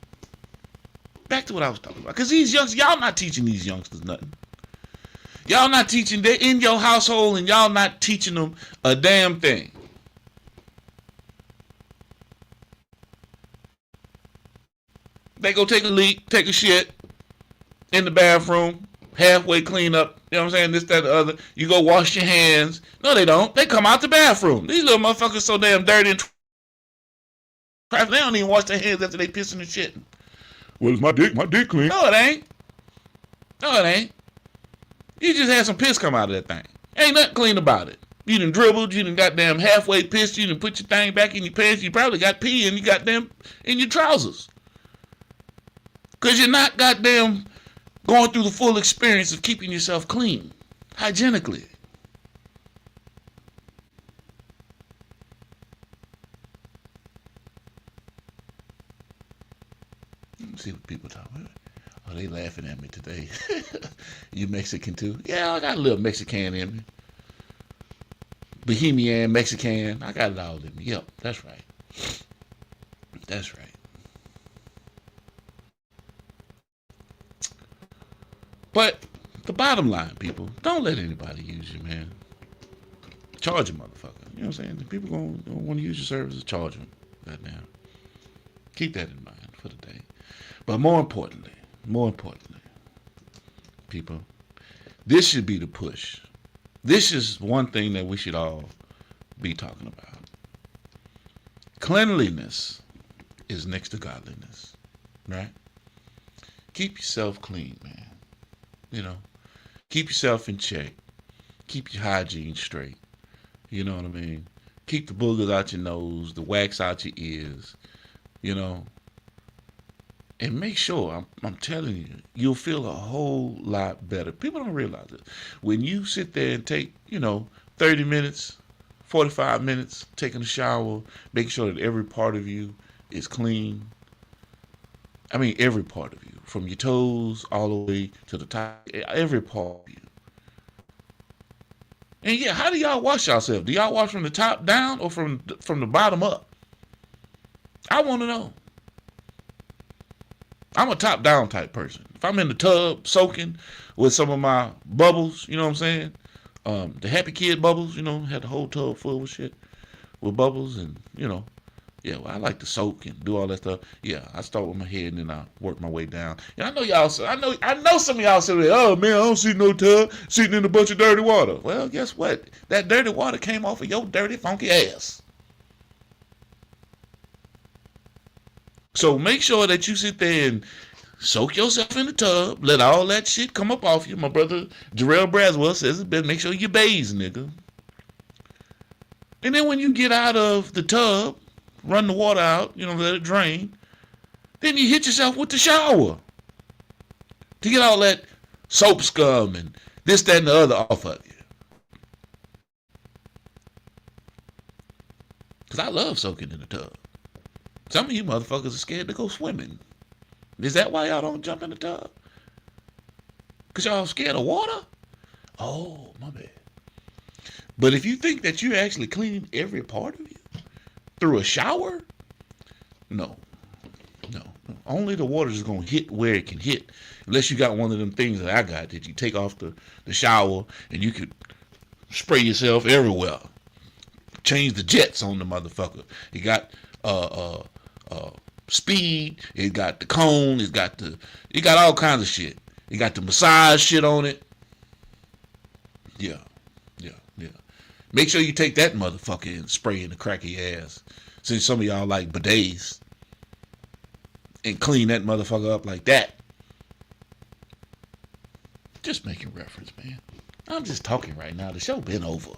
Back to what I was talking about. Because these youngsters, y'all not teaching these youngsters nothing. Y'all not teaching, they're in your household and y'all not teaching them a damn thing. They go take a leak, take a shit in the bathroom, halfway clean up, you know what I'm saying, this, that, the other. You go wash your hands. No, they don't. They come out the bathroom. These little motherfuckers so damn dirty and they don't even wash their hands after they pissing and shitting. Well, it's my dick clean. No, it ain't. You just had some piss come out of that thing. Ain't nothing clean about it. You done dribbled, you done goddamn halfway pissed, you done put your thing back in your pants, you probably got pee in your goddamn in your trousers. Because you're not goddamn going through the full experience of keeping yourself clean, hygienically. Let's see what people talk about. Oh, they laughing at me today. You Mexican too? Yeah, I got a little Mexican in me. Bohemian, Mexican. I got it all in me. Yep, that's right. That's right. But the bottom line, people, don't let anybody use you, man. Charge a motherfucker. You know what I'm saying? If people gonna want to use your services, charge them. Goddamn. Keep that in mind for the day. But more importantly, people, this should be the push. This is one thing that we should all be talking about. Cleanliness is next to godliness, right? Keep yourself clean, man. You know, keep yourself in check. keep your hygiene straight. You know what I mean? Keep the boogers out your nose, the wax out your ears, you know. And make sure, I'm telling you, you'll feel a whole lot better. People don't realize it. When you sit there and take, 30 minutes, 45 minutes, taking a shower, making sure that every part of you is clean. I mean, every part of you, from your toes all the way to the top, every part of you. And yeah, how do y'all wash yourself? Do y'all wash from the top down or from the bottom up? I want to know. I'm a top down type person. If I'm in the tub soaking with some of my bubbles, you know what I'm saying? The Happy Kid bubbles, had the whole tub full of shit with bubbles and, yeah, well, I like to soak and do all that stuff. Yeah, I start with my head and then I work my way down. Yeah, I know y'all. I know some of y'all say, "Oh man, I don't see no tub sitting in a bunch of dirty water." Well, guess what? That dirty water came off of your dirty, funky ass. So make sure that you sit there and soak yourself in the tub. Let all that shit come up off you. My brother Jarrell Braswell says it better make sure you bathe, nigga. And then when you get out of the tub, run the water out, let it drain. Then you hit yourself with the shower to get all that soap scum and this, that, and the other off of you. Because I love soaking in the tub. Some of you motherfuckers are scared to go swimming. Is that why y'all don't jump in the tub? Because y'all scared of water? Oh, my bad. But if you think that you're actually cleaning every part of you through a shower, no. Only the water is going to hit where it can hit. Unless you got one of them things that I got that you take off the shower and you could spray yourself everywhere. Change the jets on the motherfucker. You got speed, it got the cone, it got all kinds of shit. It got the massage shit on it. Yeah. Make sure you take that motherfucker and spray in the crack of your ass. Since some of y'all like bidets. And clean that motherfucker up like that. Just making reference, man. I'm just talking right now. The show been over.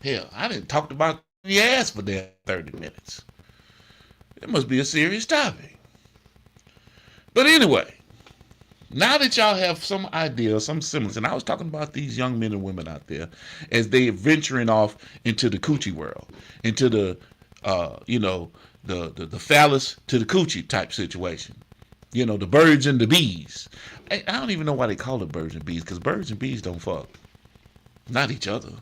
Hell, I didn't talk about your ass for that 30 minutes. It must be a serious topic. But anyway, now that y'all have some idea, some semblance, and I was talking about these young men and women out there as they venturing off into the coochie world, into the, the phallus to the coochie type situation. The birds and the bees. I don't even know why they call it birds and bees, because birds and bees don't fuck. Not each other.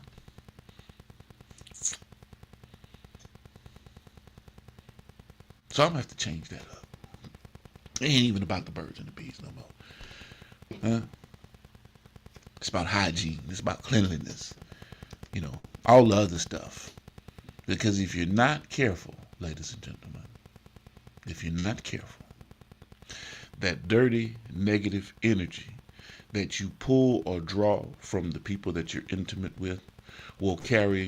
So I'm going to have to change that up. It ain't even about the birds and the bees no more. Huh? It's about hygiene. It's about cleanliness. All the other stuff. Because if you're not careful, ladies and gentlemen, if you're not careful, that dirty, negative energy that you pull or draw from the people that you're intimate with will carry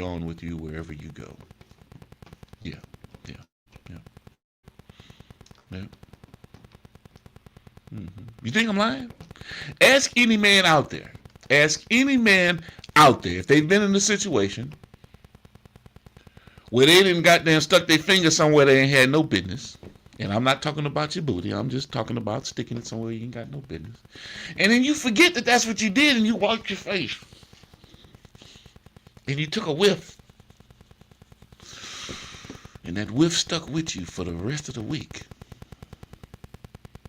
on with you wherever you go. Yeah. You think I'm lying? Ask any man out there. If they've been in a situation where they didn't goddamn stuck their finger somewhere they ain't had no business. And I'm not talking about your booty. I'm just talking about sticking it somewhere you ain't got no business. And then you forget that that's what you did and you wiped your face. And you took a whiff. And that whiff stuck with you for the rest of the week.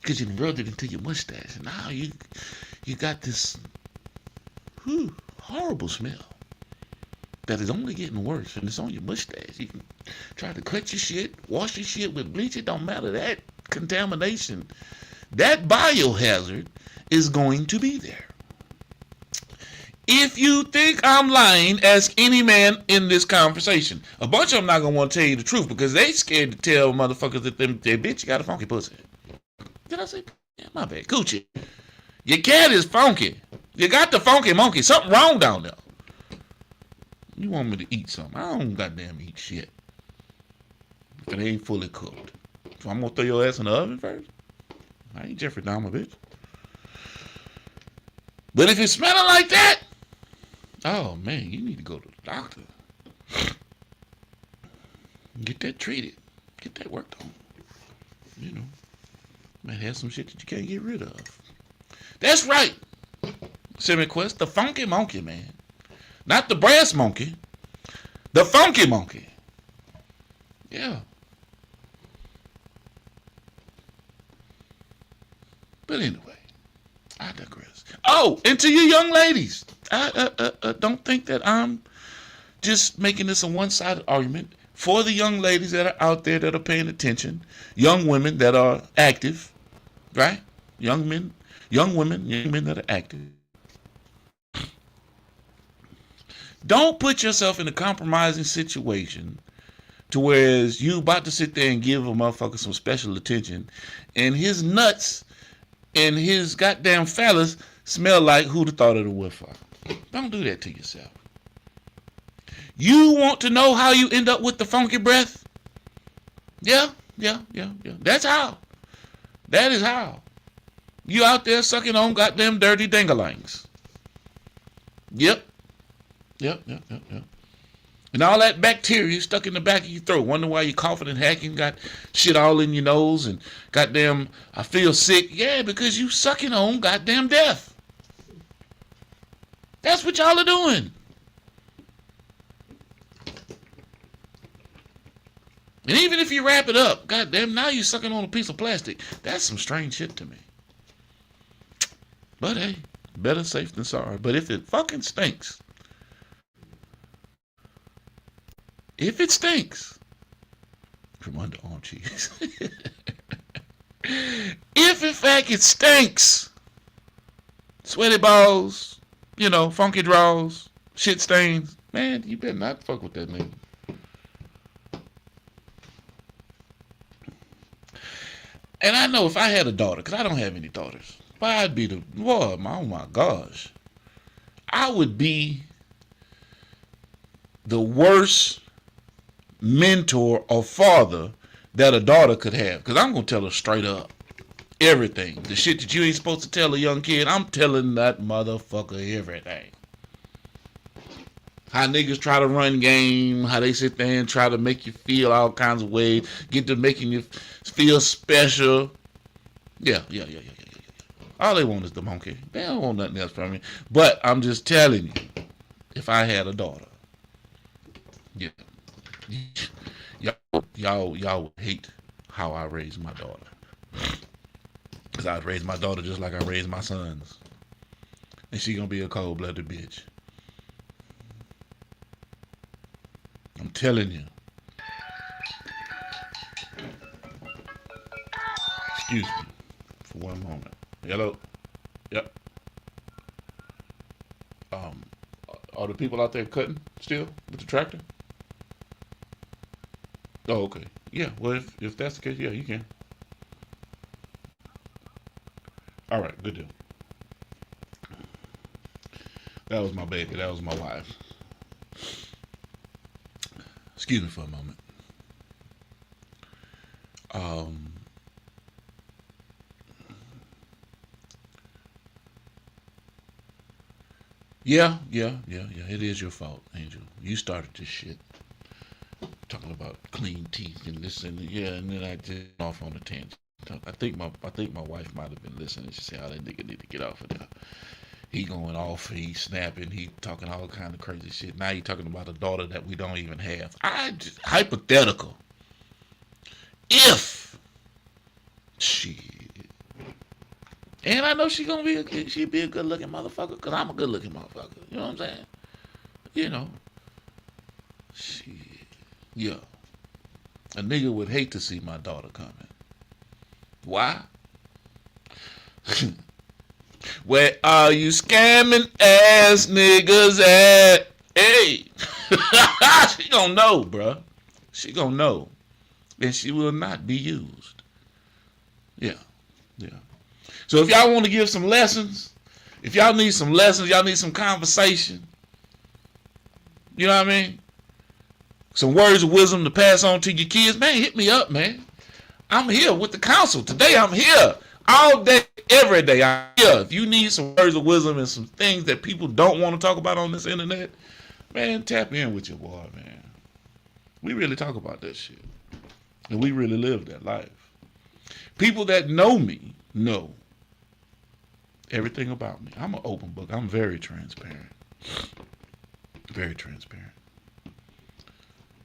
Because you rubbed it into your mustache. And now you got this horrible smell that is only getting worse. And it's on your mustache. You can try to cut your shit, wash your shit with bleach. It don't matter. That contamination, that biohazard is going to be there. If you think I'm lying, ask any man in this conversation. A bunch of them not going to want to tell you the truth because they scared to tell motherfuckers that they bitch, you got a funky pussy. Did I say? Yeah, my bad. Coochie. Your cat is funky. You got the funky monkey. Something wrong down there. You want me to eat something? I don't goddamn eat shit. If it ain't fully cooked. So I'm going to throw your ass in the oven first? I ain't Jeffrey Dahmer, bitch. But if it's smelling like that, Oh man, you need to go to the doctor. Get that treated. Get that worked on. You know, might have some shit that you can't get rid of. That's right. Semi-Quest, the funky monkey, man. Not the brass monkey. The funky monkey. Yeah. But anyway, I digress. Oh, and to you young ladies, I don't think that I'm just making this a one-sided argument. For the young ladies that are out there that are paying attention, young women that are active, right? Young men that are active. Don't put yourself in a compromising situation to whereas you about to sit there and give a motherfucker some special attention and his nuts and his goddamn phallus smell like who'd have thought of the wood fire. Don't do that to yourself. You want to know how you end up with the funky breath? Yeah. That's how. That is how. You out there sucking on goddamn dirty dingalangs. Yep. And all that bacteria stuck in the back of your throat. Wonder why you're coughing and hacking, got shit all in your nose, and goddamn, I feel sick. Yeah, because you sucking on goddamn death. That's what y'all are doing. And even if you wrap it up, goddamn, now you're sucking on a piece of plastic. That's some strange shit to me. But hey, better safe than sorry. But if it fucking stinks, from underarm cheese, if in fact it stinks, sweaty balls, funky draws, shit stains, man, you better not fuck with that nigga. And I know if I had a daughter, because I don't have any daughters, but I'd be oh my gosh, I would be the worst mentor or father that a daughter could have. Because I'm going to tell her straight up everything. The shit that you ain't supposed to tell a young kid, I'm telling that motherfucker everything. How niggas try to run game, how they sit there and try to make you feel all kinds of ways, get to making you feel special. Yeah. All they want is the monkey. They don't want nothing else from me. But I'm just telling you, if I had a daughter, yeah, y'all would hate how I raised my daughter. Because I raised my daughter just like I raised my sons. And she gonna be a cold-blooded bitch. I'm telling you. Excuse me for one moment. Hello? Yep. Are the people out there cutting still with the tractor? Oh, okay. Yeah, well, if that's the case, yeah, you can. All right, good deal. That was my baby. That was my wife. Excuse me for a moment. Yeah. It is your fault, Angel. You started this shit. Talking about clean teeth and this and then I just off on a tangent. I think my wife might have been listening. She said, "Oh, that nigga need to get off of there. He going off, he snapping, he talking all kind of crazy shit. Now you talking about a daughter that we don't even have." Hypothetical. If she, and I know she'd be a good looking motherfucker, because I'm a good looking motherfucker. You know what I'm saying? Yeah. A nigga would hate to see my daughter coming. Why? Where are you scamming ass niggas at? Hey. She gonna know, bruh. She gonna know. And she will not be used. Yeah. So if y'all want to give some lessons, if y'all need some lessons, y'all need some conversation, you know what I mean? Some words of wisdom to pass on to your kids, man, hit me up, man. I'm here with the council. Today I'm here. All day, every day. If you need some words of wisdom and some things that people don't want to talk about on this internet, man, tap in with your boy, man. We really talk about that shit. And we really live that life. People that know me know everything about me. I'm an open book. I'm very transparent. Very transparent.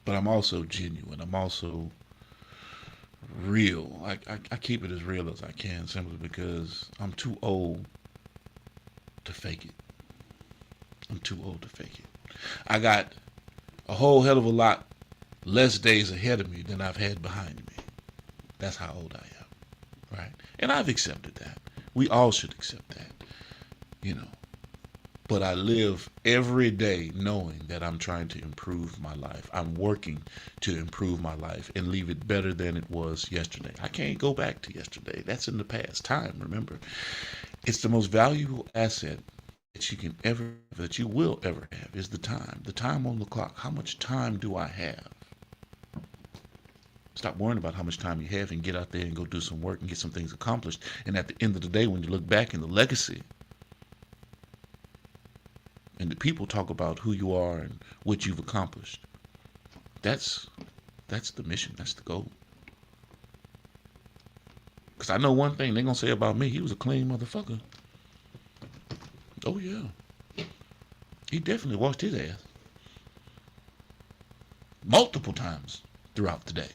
But I'm also genuine. I'm also real. I keep it as real as I can, simply because I'm too old to fake it. I'm too old to fake it. I got a whole hell of a lot less days ahead of me than I've had behind me. That's how old I am, right? And I've accepted that. We all should accept that, you know. But I live every day knowing that I'm trying to improve my life. I'm working to improve my life and leave it better than it was yesterday. I can't go back to yesterday. That's in the past. Time, remember. It's the most valuable asset that you will ever have is the time. The time on the clock. How much time do I have? Stop worrying about how much time you have and get out there and go do some work and get some things accomplished. And at the end of the day, when you look back in the legacy, and the people talk about who you are and what you've accomplished, that's the mission. That's the goal. Because I know one thing they're going to say about me. He was a clean motherfucker. Oh, yeah. He definitely washed his ass. Multiple times throughout the day.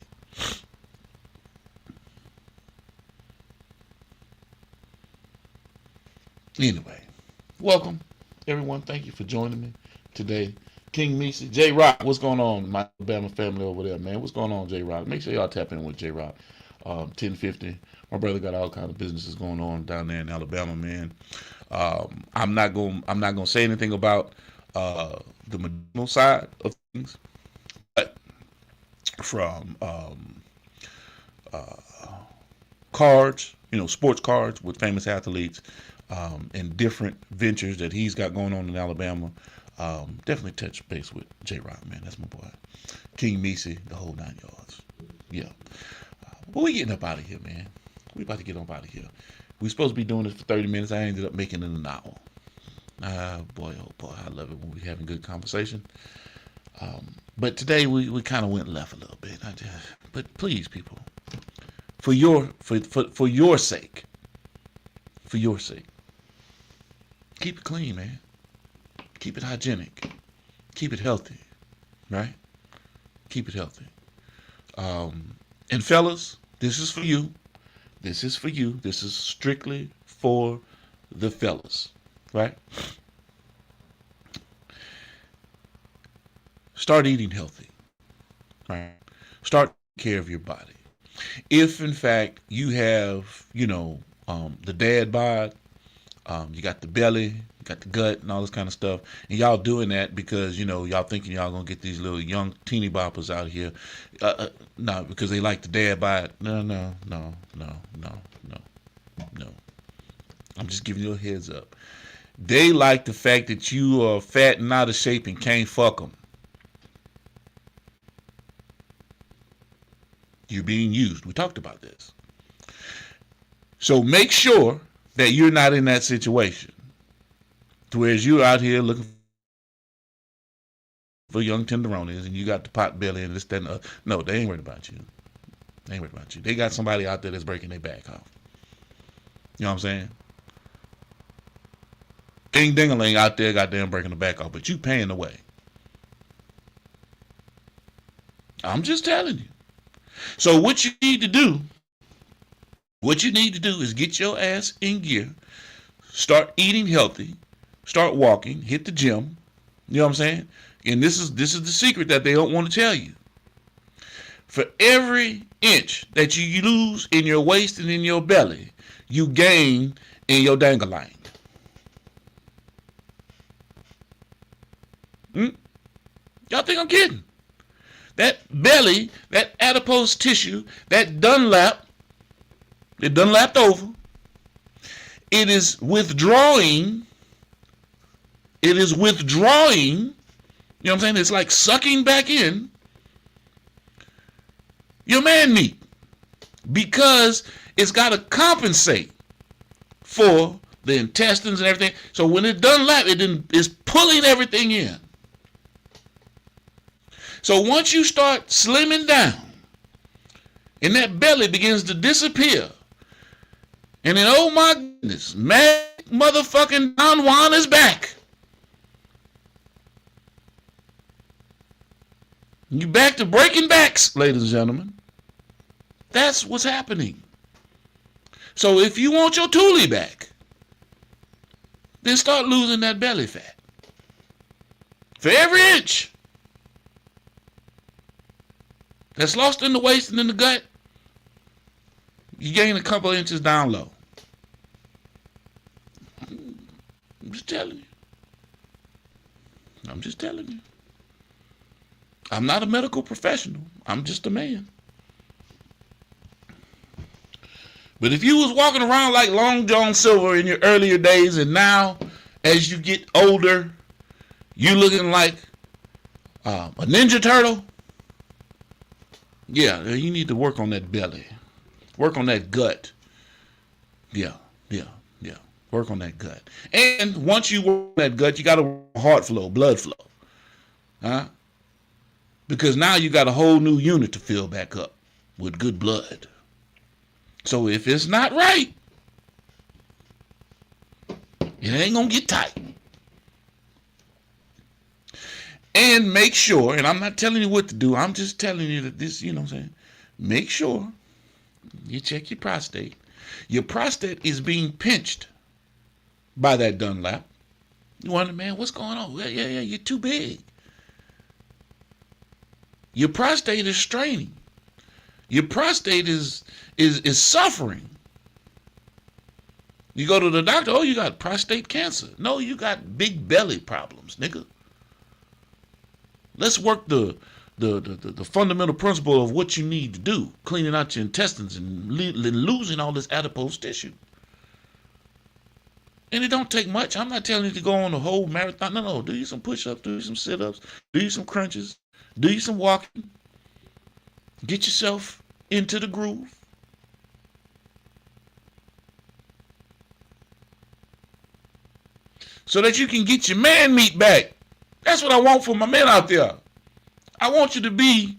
Anyway, welcome. Everyone, thank you for joining me today. King Meese, J Rock, what's going on? My Alabama family over there, man. What's going on, J Rock? Make sure y'all tap in with J Rock. 1050. My brother got all kind of businesses going on down there in Alabama, man. I'm not gonna say anything about the medicinal side of things, but from cards, sports cards with famous athletes. And different ventures that he's got going on in Alabama. Definitely touch base with J-Rock, man. That's my boy. King Meese, the whole 9 yards. Yeah. But we getting up out of here, man. We about to get up out of here. We supposed to be doing this for 30 minutes. I ended up making it an hour. Boy, oh boy, I love it when we having good conversation. But today we kind of went left a little bit. But please, people, for your sake, keep it clean, man. Keep it hygienic. Keep it healthy, right? Keep it healthy. And fellas, this is for you. This is for you. This is strictly for the fellas, right? Start eating healthy, right? Start taking care of your body. If, in fact, you have, the dad bod, you got the belly, you got the gut and all this kind of stuff, and y'all doing that because, y'all thinking y'all gonna get these little young teeny boppers out here, no, because they like the dad bod. No. I'm just giving you a heads up. They like the fact that you are fat and out of shape and can't fuck them. You're being used. We talked about this. So make sure that you're not in that situation. Whereas you're out here looking for young tenderonis and you got the pot belly and this, that, and no, they ain't worried about you. They got somebody out there that's breaking their back off. You know what I'm saying? King Dingaling out there goddamn breaking the back off, but you paying the way. I'm just telling you. So what you need to do is get your ass in gear, start eating healthy, start walking, hit the gym. You know what I'm saying? And this is the secret that they don't want to tell you. For every inch that you lose in your waist and in your belly, you gain in your dangling. Y'all think I'm kidding? That belly, that adipose tissue, that Dunlap, it Dunlapped over. It is withdrawing. You know what I'm saying? It's like sucking back in your man meat because it's got to compensate for the intestines and everything. So when it doesn't lap, it's pulling everything in. So once you start slimming down and that belly begins to disappear, and then, oh my goodness, mad motherfucking Don Juan is back. You back to breaking backs, ladies and gentlemen. That's what's happening. So if you want your toolie back, then start losing that belly fat. For every inch that's lost in the waist and in the gut, you gain a couple of inches down low. I'm just telling you. I'm just telling you. I'm not a medical professional. I'm just a man. But if you was walking around like Long John Silver in your earlier days, and now as you get older, you looking like a Ninja Turtle, yeah, you need to work on that belly. Work on that gut. Yeah. Work on that gut. And once you work on that gut, you got to heart flow, blood flow. Because now you got a whole new unit to fill back up with good blood. So if it's not right, it ain't going to get tight. And make sure, and I'm not telling you what to do, I'm just telling you that this, you know what I'm saying, make sure you check your prostate. Your prostate is being pinched by that Dunlap. You wonder, man, what's going on? Yeah, you're too big. Your prostate is straining. Your prostate is suffering. You go to the doctor, oh, you got prostate cancer. No, you got big belly problems, nigga. Let's work the fundamental principle of what you need to do, cleaning out your intestines and losing all this adipose tissue. And it don't take much. I'm not telling you to go on a whole marathon. No. Do you some push-ups, do you some sit-ups, do you some crunches, do you some walking. Get yourself into the groove. So that you can get your man meat back. That's what I want for my men out there. I want you to be,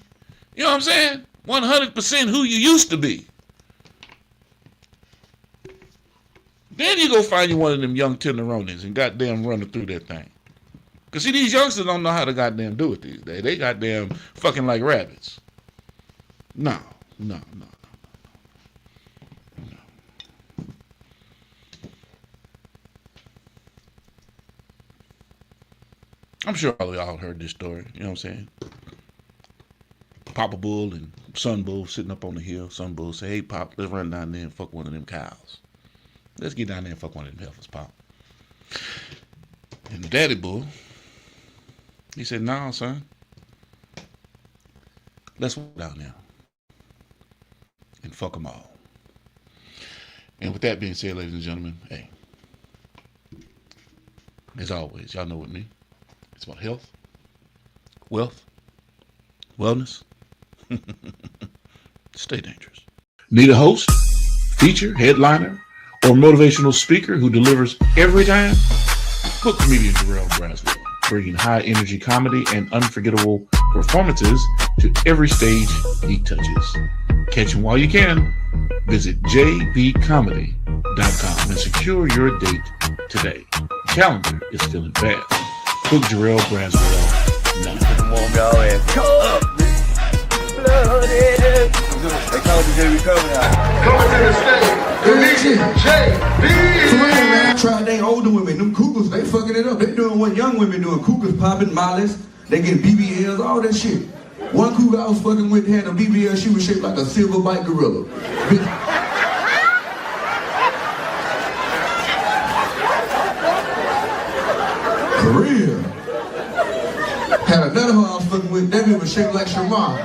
you know what I'm saying, 100% who you used to be. Then you go find you one of them young tenderonis and goddamn running through that thing. Because see, these youngsters don't know how to goddamn do it these days. They goddamn fucking like rabbits. No. I'm sure all of y'all heard this story, you know what I'm saying? Papa Bull and Son Bull sitting up on the hill. Son Bull say, hey, Pop, let's run down there and fuck one of them cows. Let's get down there and fuck one of them heifers, Pop. And the Daddy Bull, he said, nah, son. Let's walk down there and fuck them all. And with that being said, ladies and gentlemen, hey, as always, y'all know with me, it's about health, wealth, wellness. Stay dangerous. Need a host, feature, headliner, or motivational speaker who delivers every time? Book comedian Jarrell Braswell, bringing high energy comedy and unforgettable performances to every stage he touches. Catch him while you can. Visit jbcomedy.com and secure your date today. The calendar is filling fast. Book Jarrell Braswell now. Come on, y'all ass. Come up, blooded. They call me JB Comedy. Coming to the stage, comedian JB. Man, I tried they older women. Them cougars, they fucking it up. They doing what young women doing. Cougars popping, mollies. They getting BBLs, all that shit. One cougar I was fucking with had a BBL. She was shaped like a silverback gorilla. For real. Had another one I was fucking with. That bitch was shaped like Shamar.